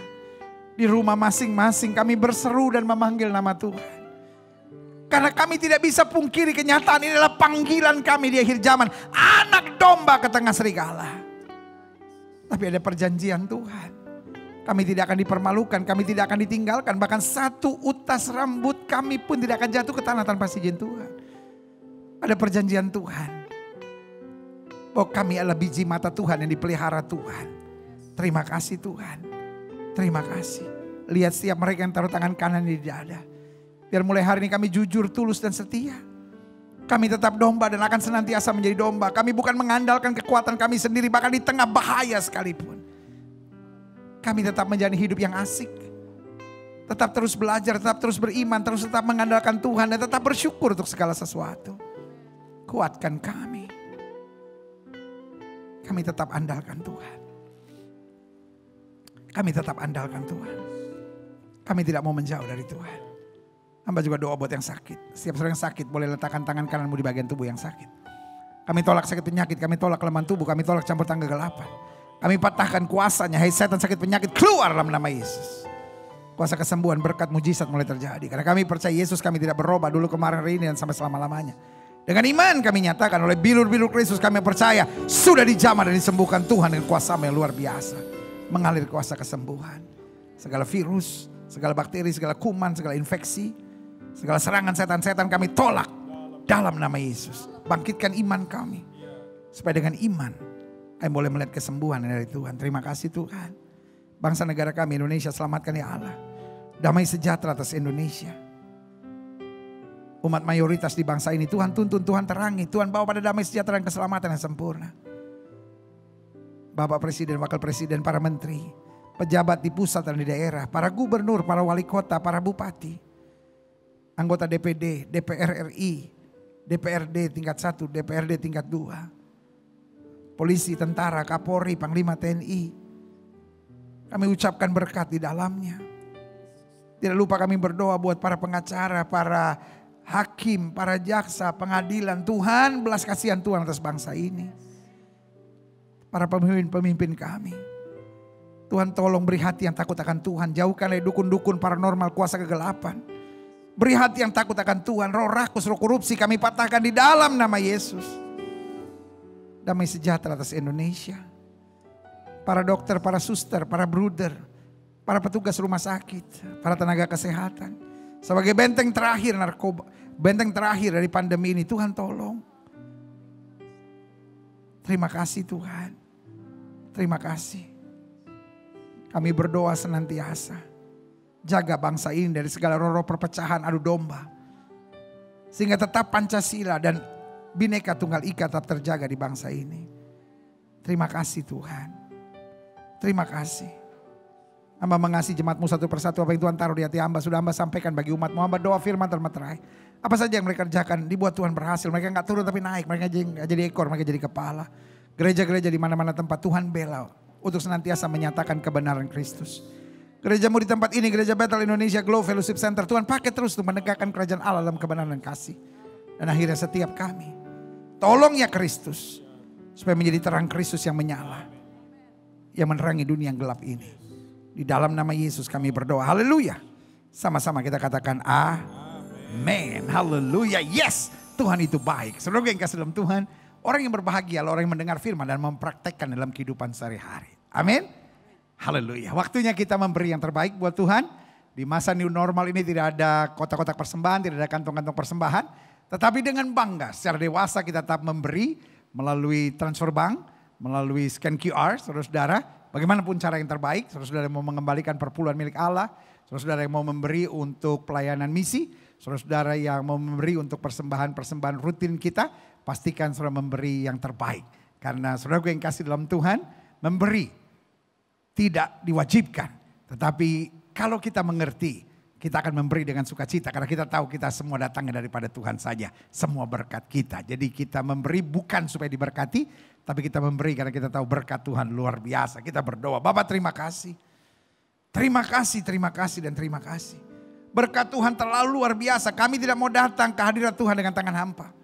Di rumah masing-masing kami berseru dan memanggil nama Tuhan. Karena kami tidak bisa pungkiri kenyataan ini adalah panggilan kami di akhir zaman. Anak domba ke tengah serigala. Tapi ada perjanjian Tuhan. Kami tidak akan dipermalukan, kami tidak akan ditinggalkan. Bahkan satu utas rambut kami pun tidak akan jatuh ke tanah tanpa izin Tuhan. Ada perjanjian Tuhan. Bahwa kami adalah biji mata Tuhan yang dipelihara Tuhan. Terima kasih Tuhan. Terima kasih. Lihat setiap mereka yang taruh tangan kanan di dada. Biar mulai hari ini kami jujur, tulus dan setia. Kami tetap domba dan akan senantiasa menjadi domba. Kami bukan mengandalkan kekuatan kami sendiri, bahkan di tengah bahaya sekalipun. Kami tetap menjalani hidup yang asik. Tetap terus belajar, tetap terus beriman, terus tetap mengandalkan Tuhan. Dan tetap bersyukur untuk segala sesuatu. Kuatkan kami. Kami tetap andalkan Tuhan. Kami tetap andalkan Tuhan. Kami tidak mau menjauh dari Tuhan. Hamba juga doa buat yang sakit. Setiap orang yang sakit boleh letakkan tangan kananmu di bagian tubuh yang sakit. Kami tolak sakit penyakit, kami tolak kelemahan tubuh, kami tolak campur tangan kegelapan. Kami patahkan kuasanya, hai setan sakit penyakit, keluar dalam nama Yesus. Kuasa kesembuhan, berkat, mujizat mulai terjadi. Karena kami percaya Yesus, kami tidak berubah dulu, kemarin, hari ini dan sampai selama-lamanya. Dengan iman kami nyatakan oleh bilur-bilur Kristus kami percaya sudah dijamah dan disembuhkan Tuhan dengan kuasa yang luar biasa. Mengalir kuasa kesembuhan. Segala virus, segala bakteri, segala kuman, segala infeksi. Segala serangan setan-setan kami tolak dalam nama Yesus. Bangkitkan iman kami. Supaya dengan iman kami boleh melihat kesembuhan dari Tuhan. Terima kasih Tuhan. Bangsa negara kami Indonesia selamatkan ya Allah. Damai sejahtera atas Indonesia. Umat mayoritas di bangsa ini Tuhan tuntun, Tuhan terangi. Tuhan bawa pada damai sejahtera dan keselamatan yang sempurna. Bapak Presiden, Wakil Presiden, para menteri. Pejabat di pusat dan di daerah. Para gubernur, para wali kota, para bupati. Anggota DPD, DPR RI, DPRD tingkat 1, DPRD tingkat 2. Polisi, tentara, Kapolri, Panglima TNI. Kami ucapkan berkat di dalamnya. Tidak lupa kami berdoa buat para pengacara, para hakim, para jaksa, pengadilan. Tuhan belas kasihan Tuhan atas bangsa ini. Para pemimpin-pemimpin kami. Tuhan tolong beri hati yang takut akan Tuhan. Jauhkan dari dukun-dukun paranormal kuasa kegelapan. Beri hati yang takut akan Tuhan. Roh rakus, roh korupsi kami patahkan di dalam nama Yesus. Damai sejahtera atas Indonesia. Para dokter, para suster, para bruder, para petugas rumah sakit, para tenaga kesehatan. Sebagai benteng terakhir narkoba, benteng terakhir dari pandemi ini, Tuhan tolong. Terima kasih Tuhan. Terima kasih. Kami berdoa senantiasa. Jaga bangsa ini dari segala roh-roh perpecahan adu domba. Sehingga tetap Pancasila dan Bhinneka Tunggal Ika tetap terjaga di bangsa ini. Terima kasih Tuhan. Terima kasih. Hamba mengasihi jemaatmu satu persatu apa yang Tuhan taruh di hati hamba. Sudah hamba sampaikan bagi umatmu. Hamba doa firman termeterai. Apa saja yang mereka kerjakan dibuat Tuhan berhasil. Mereka gak turun tapi naik. Mereka gak jadi ekor, mereka jadi kepala. Gereja-gereja di mana-mana tempat Tuhan bela untuk senantiasa menyatakan kebenaran Kristus. Gerejamu di tempat ini, Gereja Bethel Indonesia Glow Fellowship Center, Tuhan pakai terus untuk menegakkan kerajaan Allah dalam kebenaran dan kasih. Dan akhirnya setiap kami, tolong ya Kristus, supaya menjadi terang Kristus yang menyala, yang menerangi dunia yang gelap ini. Di dalam nama Yesus kami berdoa, haleluya. Sama-sama kita katakan amin, haleluya, yes. Tuhan itu baik. Saudara yang kasih dalam Tuhan, orang yang berbahagia adalah orang yang mendengar firman dan mempraktekkan dalam kehidupan sehari-hari. Amin. Haleluya. Waktunya kita memberi yang terbaik buat Tuhan. Di masa new normal ini tidak ada kotak-kotak persembahan, tidak ada kantong-kantong persembahan. Tetapi dengan bangga secara dewasa kita tetap memberi melalui transfer bank, melalui scan QR, saudara-saudara. Bagaimanapun cara yang terbaik, saudara-saudara yang mau mengembalikan perpuluhan milik Allah, saudara-saudara yang mau memberi untuk pelayanan misi, saudara-saudara yang mau memberi untuk persembahan-persembahan rutin kita, pastikan saudara memberi yang terbaik. Karena saudara yang kasih dalam Tuhan, memberi tidak diwajibkan. Tetapi kalau kita mengerti, kita akan memberi dengan sukacita. Karena kita tahu kita semua datangnya daripada Tuhan saja. Semua berkat kita. Jadi kita memberi bukan supaya diberkati, tapi kita memberi karena kita tahu berkat Tuhan luar biasa. Kita berdoa, Bapak terima kasih. Terima kasih, terima kasih dan terima kasih. Berkat Tuhan terlalu luar biasa. Kami tidak mau datang ke hadirat Tuhan dengan tangan hampa.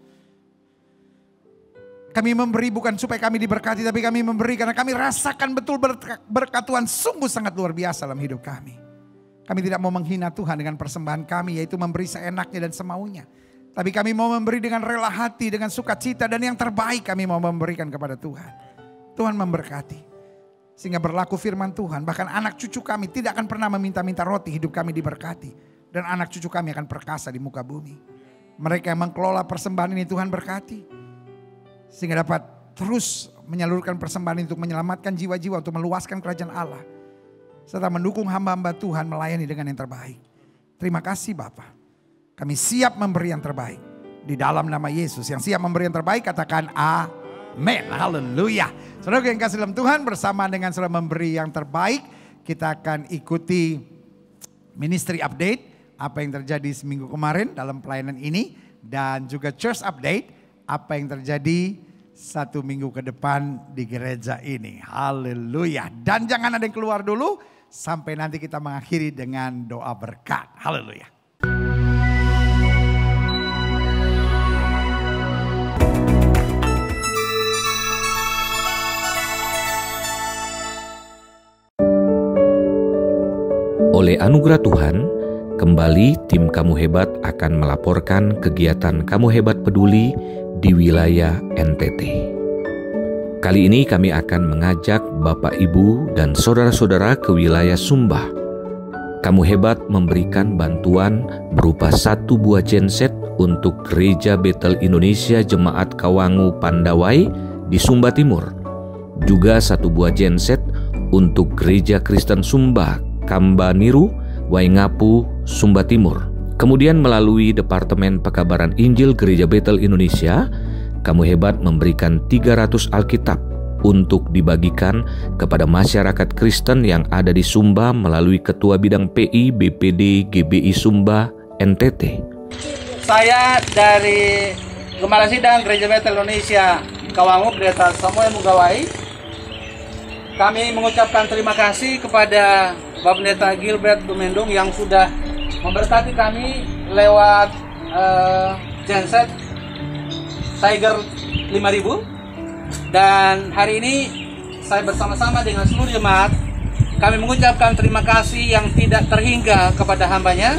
Kami memberi bukan supaya kami diberkati, tapi kami memberi karena kami rasakan betul berkat Tuhan sungguh sangat luar biasa dalam hidup kami. Kami tidak mau menghina Tuhan dengan persembahan kami, yaitu memberi seenaknya dan semaunya. Tapi kami mau memberi dengan rela hati, dengan sukacita, dan yang terbaik kami mau memberikan kepada Tuhan. Tuhan memberkati. Sehingga berlaku firman Tuhan, bahkan anak cucu kami tidak akan pernah meminta-minta roti, hidup kami diberkati. Dan anak cucu kami akan perkasa di muka bumi. Mereka yang mengelola persembahan ini Tuhan berkati. Sehingga dapat terus menyalurkan persembahan untuk menyelamatkan jiwa-jiwa, untuk meluaskan kerajaan Allah. Serta mendukung hamba-hamba Tuhan melayani dengan yang terbaik. Terima kasih Bapa. Kami siap memberi yang terbaik. Di dalam nama Yesus. Yang siap memberi yang terbaik katakan amin. Haleluya. Saudara yang kasih dalam Tuhan, bersama dengan saudara memberi yang terbaik, kita akan ikuti ministry update. Apa yang terjadi seminggu kemarin dalam pelayanan ini. Dan juga church update. Apa yang terjadi 1 minggu ke depan di gereja ini. Haleluya. Dan jangan ada yang keluar dulu sampai nanti kita mengakhiri dengan doa berkat. Haleluya. Oleh anugerah Tuhan, kembali tim Kamu Hebat akan melaporkan kegiatan Kamu Hebat Peduli di wilayah NTT. Kali ini kami akan mengajak Bapak Ibu dan saudara-saudara ke wilayah Sumba. Kamu Hebat memberikan bantuan berupa 1 buah genset untuk Gereja Bethel Indonesia Jemaat Kawangu Pandawai di Sumba Timur. Juga 1 buah genset untuk Gereja Kristen Sumba Kambaniru, Waingapu, Sumba Timur. Kemudian melalui Departemen Pekabaran Injil Gereja Bethel Indonesia, Kamu Hebat memberikan 300 Alkitab untuk dibagikan kepada masyarakat Kristen yang ada di Sumba melalui Ketua Bidang PI BPD GBI Sumba NTT. Saya dari Gembala Sidang Gereja Bethel Indonesia Kawangu, Pendeta Samuel Mugawai. Kami mengucapkan terima kasih kepada Bapak Pendeta Gilbert Tumendung yang sudah memberkati kami lewat genset Tiger 5000. Dan hari ini saya bersama-sama dengan seluruh jemaat, kami mengucapkan terima kasih yang tidak terhingga kepada hambanya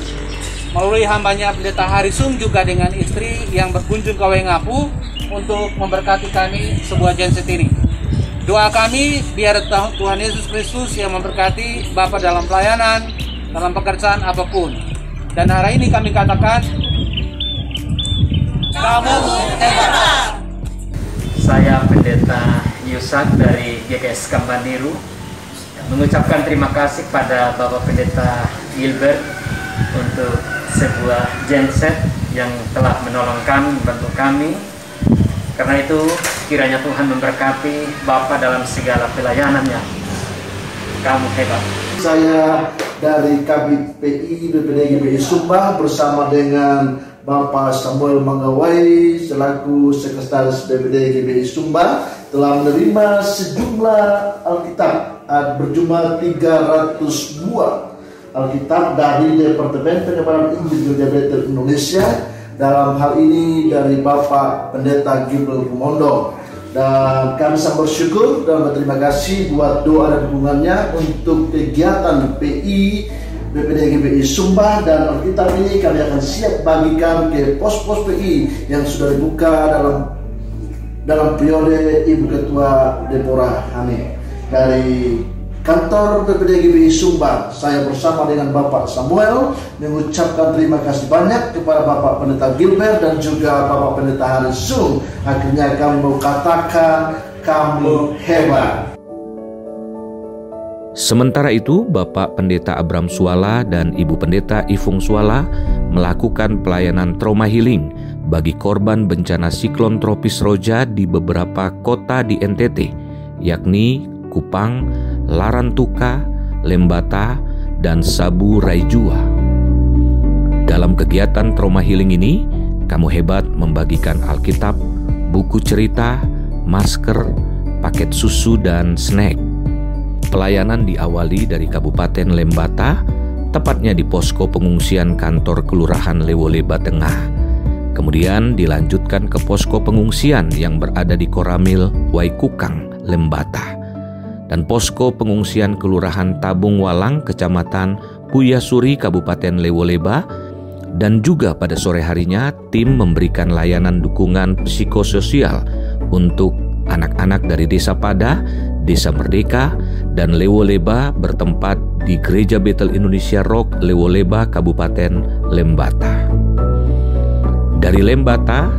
melalui hambanya Pendeta Harisung juga dengan istri yang berkunjung ke Wengapu untuk memberkati kami sebuah genset ini. Doa kami biar Tuhan Yesus Kristus yang memberkati Bapak dalam pelayanan, dalam pekerjaan apapun. Dan hari ini kami katakan, kamu hebat. Saya Pendeta Yusak dari GKS Kambandiru mengucapkan terima kasih pada Bapak Pendeta Gilbert untuk sebuah genset yang telah menolong kami, membantu kami. Karena itu kiranya Tuhan memberkati Bapak dalam segala pelayanannya. Kamu hebat. Saya dari Kabid PI BPD GBI Sumba bersama dengan Bapak Samuel Manggawai selaku Sekretaris BPD GBI Sumba telah menerima sejumlah Alkitab berjumlah 300 buah Alkitab dari Departemen Penyebaran Injil Gereja Bethel Indonesia, dalam hal ini dari Bapak Pendeta Gilbert Kumondo. Dan kami sangat bersyukur dan berterima kasih buat doa dan dukungannya untuk kegiatan PI BPD GBI Sumba, dan Alkitab ini kami akan siap bagikan ke pos-pos PI yang sudah dibuka dalam periode Ibu Ketua Deborah Hane. Dari kantor BPD GBI Sumba, saya bersama dengan Bapak Samuel mengucapkan terima kasih banyak kepada Bapak Pendeta Gilbert dan juga Bapak Pendeta Harisung. Akhirnya kami mau katakan kamu hebat. Sementara itu, Bapak Pendeta Abram Suala dan Ibu Pendeta Ifung Suala melakukan pelayanan trauma healing bagi korban bencana siklon tropis Roja di beberapa kota di NTT, yakni Kupang, Larantuka, Lembata, dan Sabu Raijua. Dalam kegiatan trauma healing ini, Kamu Hebat membagikan Alkitab, buku cerita, masker, paket susu, dan snack. Pelayanan diawali dari Kabupaten Lembata, tepatnya di posko pengungsian kantor Kelurahan Lewoleba Tengah. Kemudian dilanjutkan ke posko pengungsian yang berada di Koramil, Waikukang, Lembata. Dan posko pengungsian Kelurahan Tabung Walang, Kecamatan Puyasuri, Kabupaten Lewoleba. Dan juga pada sore harinya, tim memberikan layanan dukungan psikososial untuk anak-anak dari Desa Pada, Desa Merdeka, dan Lewoleba bertempat di Gereja Bethel Indonesia Rock Lewoleba, Kabupaten Lembata. Dari Lembata,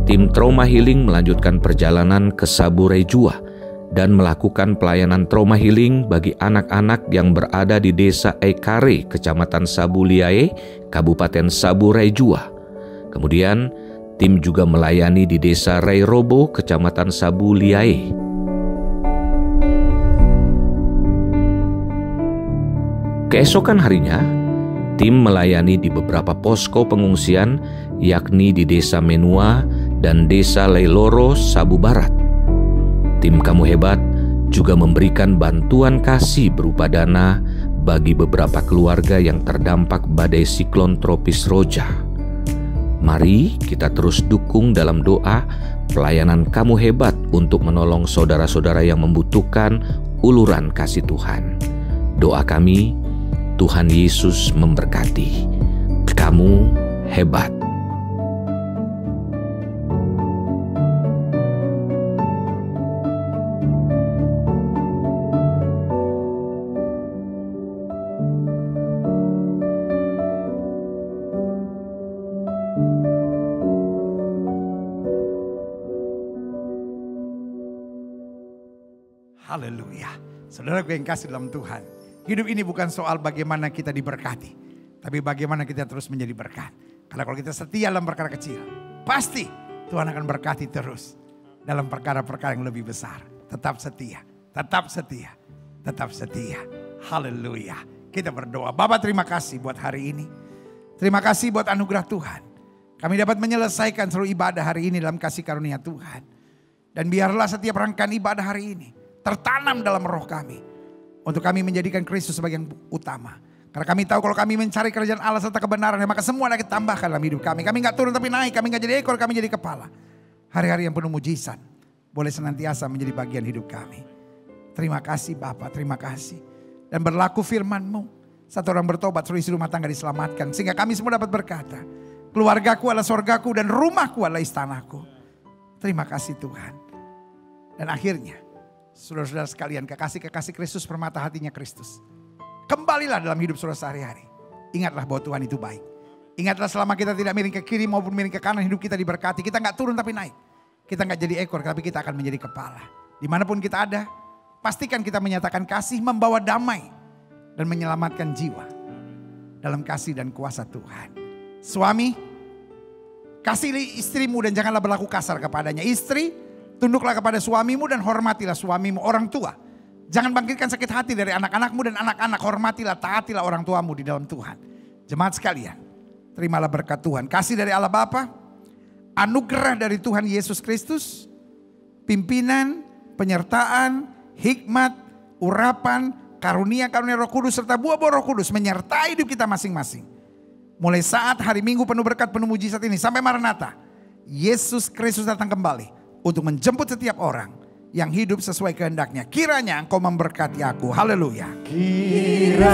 tim trauma healing melanjutkan perjalanan ke Sabu Raijua dan melakukan pelayanan trauma healing bagi anak-anak yang berada di Desa Ekare, Kecamatan Sabu Liae, Kabupaten Sabu Raijua. Kemudian, tim juga melayani di Desa Rairobo, Kecamatan Sabu Liae. Keesokan harinya, tim melayani di beberapa posko pengungsian, yakni di Desa Menua dan Desa Leiloro, Sabu Barat. Tim Kamu Hebat juga memberikan bantuan kasih berupa dana bagi beberapa keluarga yang terdampak badai siklon tropis Roja. Mari kita terus dukung dalam doa pelayanan Kamu Hebat untuk menolong saudara-saudara yang membutuhkan uluran kasih Tuhan. Doa kami, Tuhan Yesus memberkati. Kamu hebat. Haleluya. Saudara gue yang kasih dalam Tuhan. Hidup ini bukan soal bagaimana kita diberkati, tapi bagaimana kita terus menjadi berkat. Karena kalau kita setia dalam perkara kecil, pasti Tuhan akan berkati terus dalam perkara-perkara yang lebih besar. Tetap setia, tetap setia, tetap setia. Haleluya. Kita berdoa. Bapa, terima kasih buat hari ini. Terima kasih buat anugerah Tuhan. Kami dapat menyelesaikan seluruh ibadah hari ini dalam kasih karunia Tuhan. Dan biarlah setiap rangkaian ibadah hari ini tertanam dalam roh kami. Untuk kami menjadikan Kristus sebagai yang utama. Karena kami tahu kalau kami mencari kerajaan Allah serta kebenaran, maka semua akan ditambahkan dalam hidup kami. Kami gak turun tapi naik, kami gak jadi ekor, kami jadi kepala. Hari-hari yang penuh mujizat boleh senantiasa menjadi bagian hidup kami. Terima kasih Bapa, terima kasih. Dan berlaku firman-Mu, Satu orang bertobat, seluruh isi rumah tangga diselamatkan. Sehingga kami semua dapat berkata, keluargaku adalah sorgaku dan rumahku adalah istanaku. Terima kasih Tuhan. Dan akhirnya, saudara-saudara sekalian, kekasih-kekasih Kristus, permata hatinya Kristus. Kembalilah dalam hidup saudara sehari-hari. Ingatlah bahwa Tuhan itu baik. Ingatlah selama kita tidak miring ke kiri maupun miring ke kanan, hidup kita diberkati. Kita nggak turun tapi naik. Kita nggak jadi ekor, tapi kita akan menjadi kepala. Dimanapun kita ada, pastikan kita menyatakan kasih, membawa damai, dan menyelamatkan jiwa dalam kasih dan kuasa Tuhan. Suami, kasihi istrimu dan janganlah berlaku kasar kepadanya. Istri, tunduklah kepada suamimu dan hormatilah suamimu. Orang tua, jangan bangkitkan sakit hati dari anak-anakmu dan anak-anak. Hormatilah, taatilah orang tuamu di dalam Tuhan. Jemaat sekalian, terimalah berkat Tuhan. Kasih dari Allah Bapa, anugerah dari Tuhan Yesus Kristus, pimpinan, penyertaan, hikmat, urapan, karunia-karunia Roh Kudus serta buah-buah Roh Kudus menyertai hidup kita masing-masing. Mulai saat hari Minggu penuh berkat, penuh mujizat ini sampai Maranatha, Yesus Kristus datang kembali untuk menjemput setiap orang yang hidup sesuai kehendaknya. Kiranya Engkau memberkati aku. Haleluya. Kiranya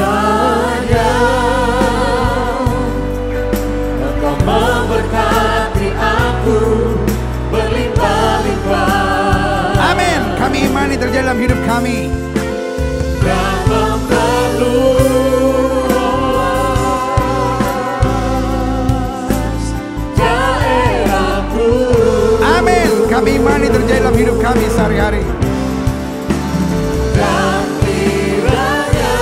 Engkau memberkati aku berlimpah-limpah. Amin. Kami imani terjadi dalam hidup kami. Dan memperluas daerahku. Amin. Kami imani terjadi dalam hidup kami sehari-hari. Dan kiranya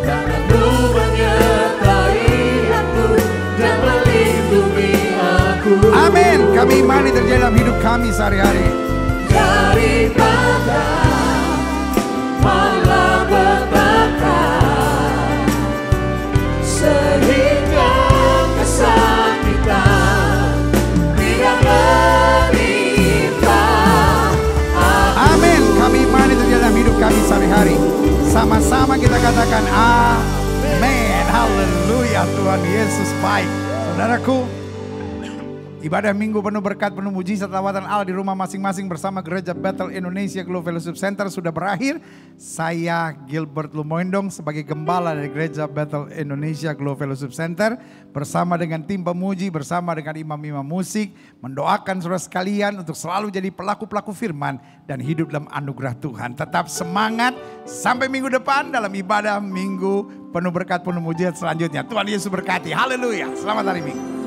tanganmu menyertai aku dan melindungi aku. Amin. Kami imani terjadi dalam hidup kami sehari-hari. Daripada malapetaka sehingga kesakitan tidak menimpa. Amin. Kami imani terjadi dalam hidup kami sehari-hari. Sama-sama kita katakan amin. Haleluya. Tuhan Yesus baik. Saudaraku, ibadah minggu penuh berkat, penuh mujizat, lawatan Allah di rumah masing-masing bersama Gereja Bethel Indonesia Glow Fellowship Center sudah berakhir. Saya Gilbert Lumoindong sebagai gembala dari Gereja Bethel Indonesia Glow Fellowship Center bersama dengan tim pemuji, bersama dengan imam-imam musik, mendoakan saudara sekalian untuk selalu jadi pelaku-pelaku firman dan hidup dalam anugerah Tuhan. Tetap semangat sampai minggu depan dalam ibadah minggu penuh berkat, penuh mujizat selanjutnya. Tuhan Yesus berkati. Haleluya. Selamat hari Minggu.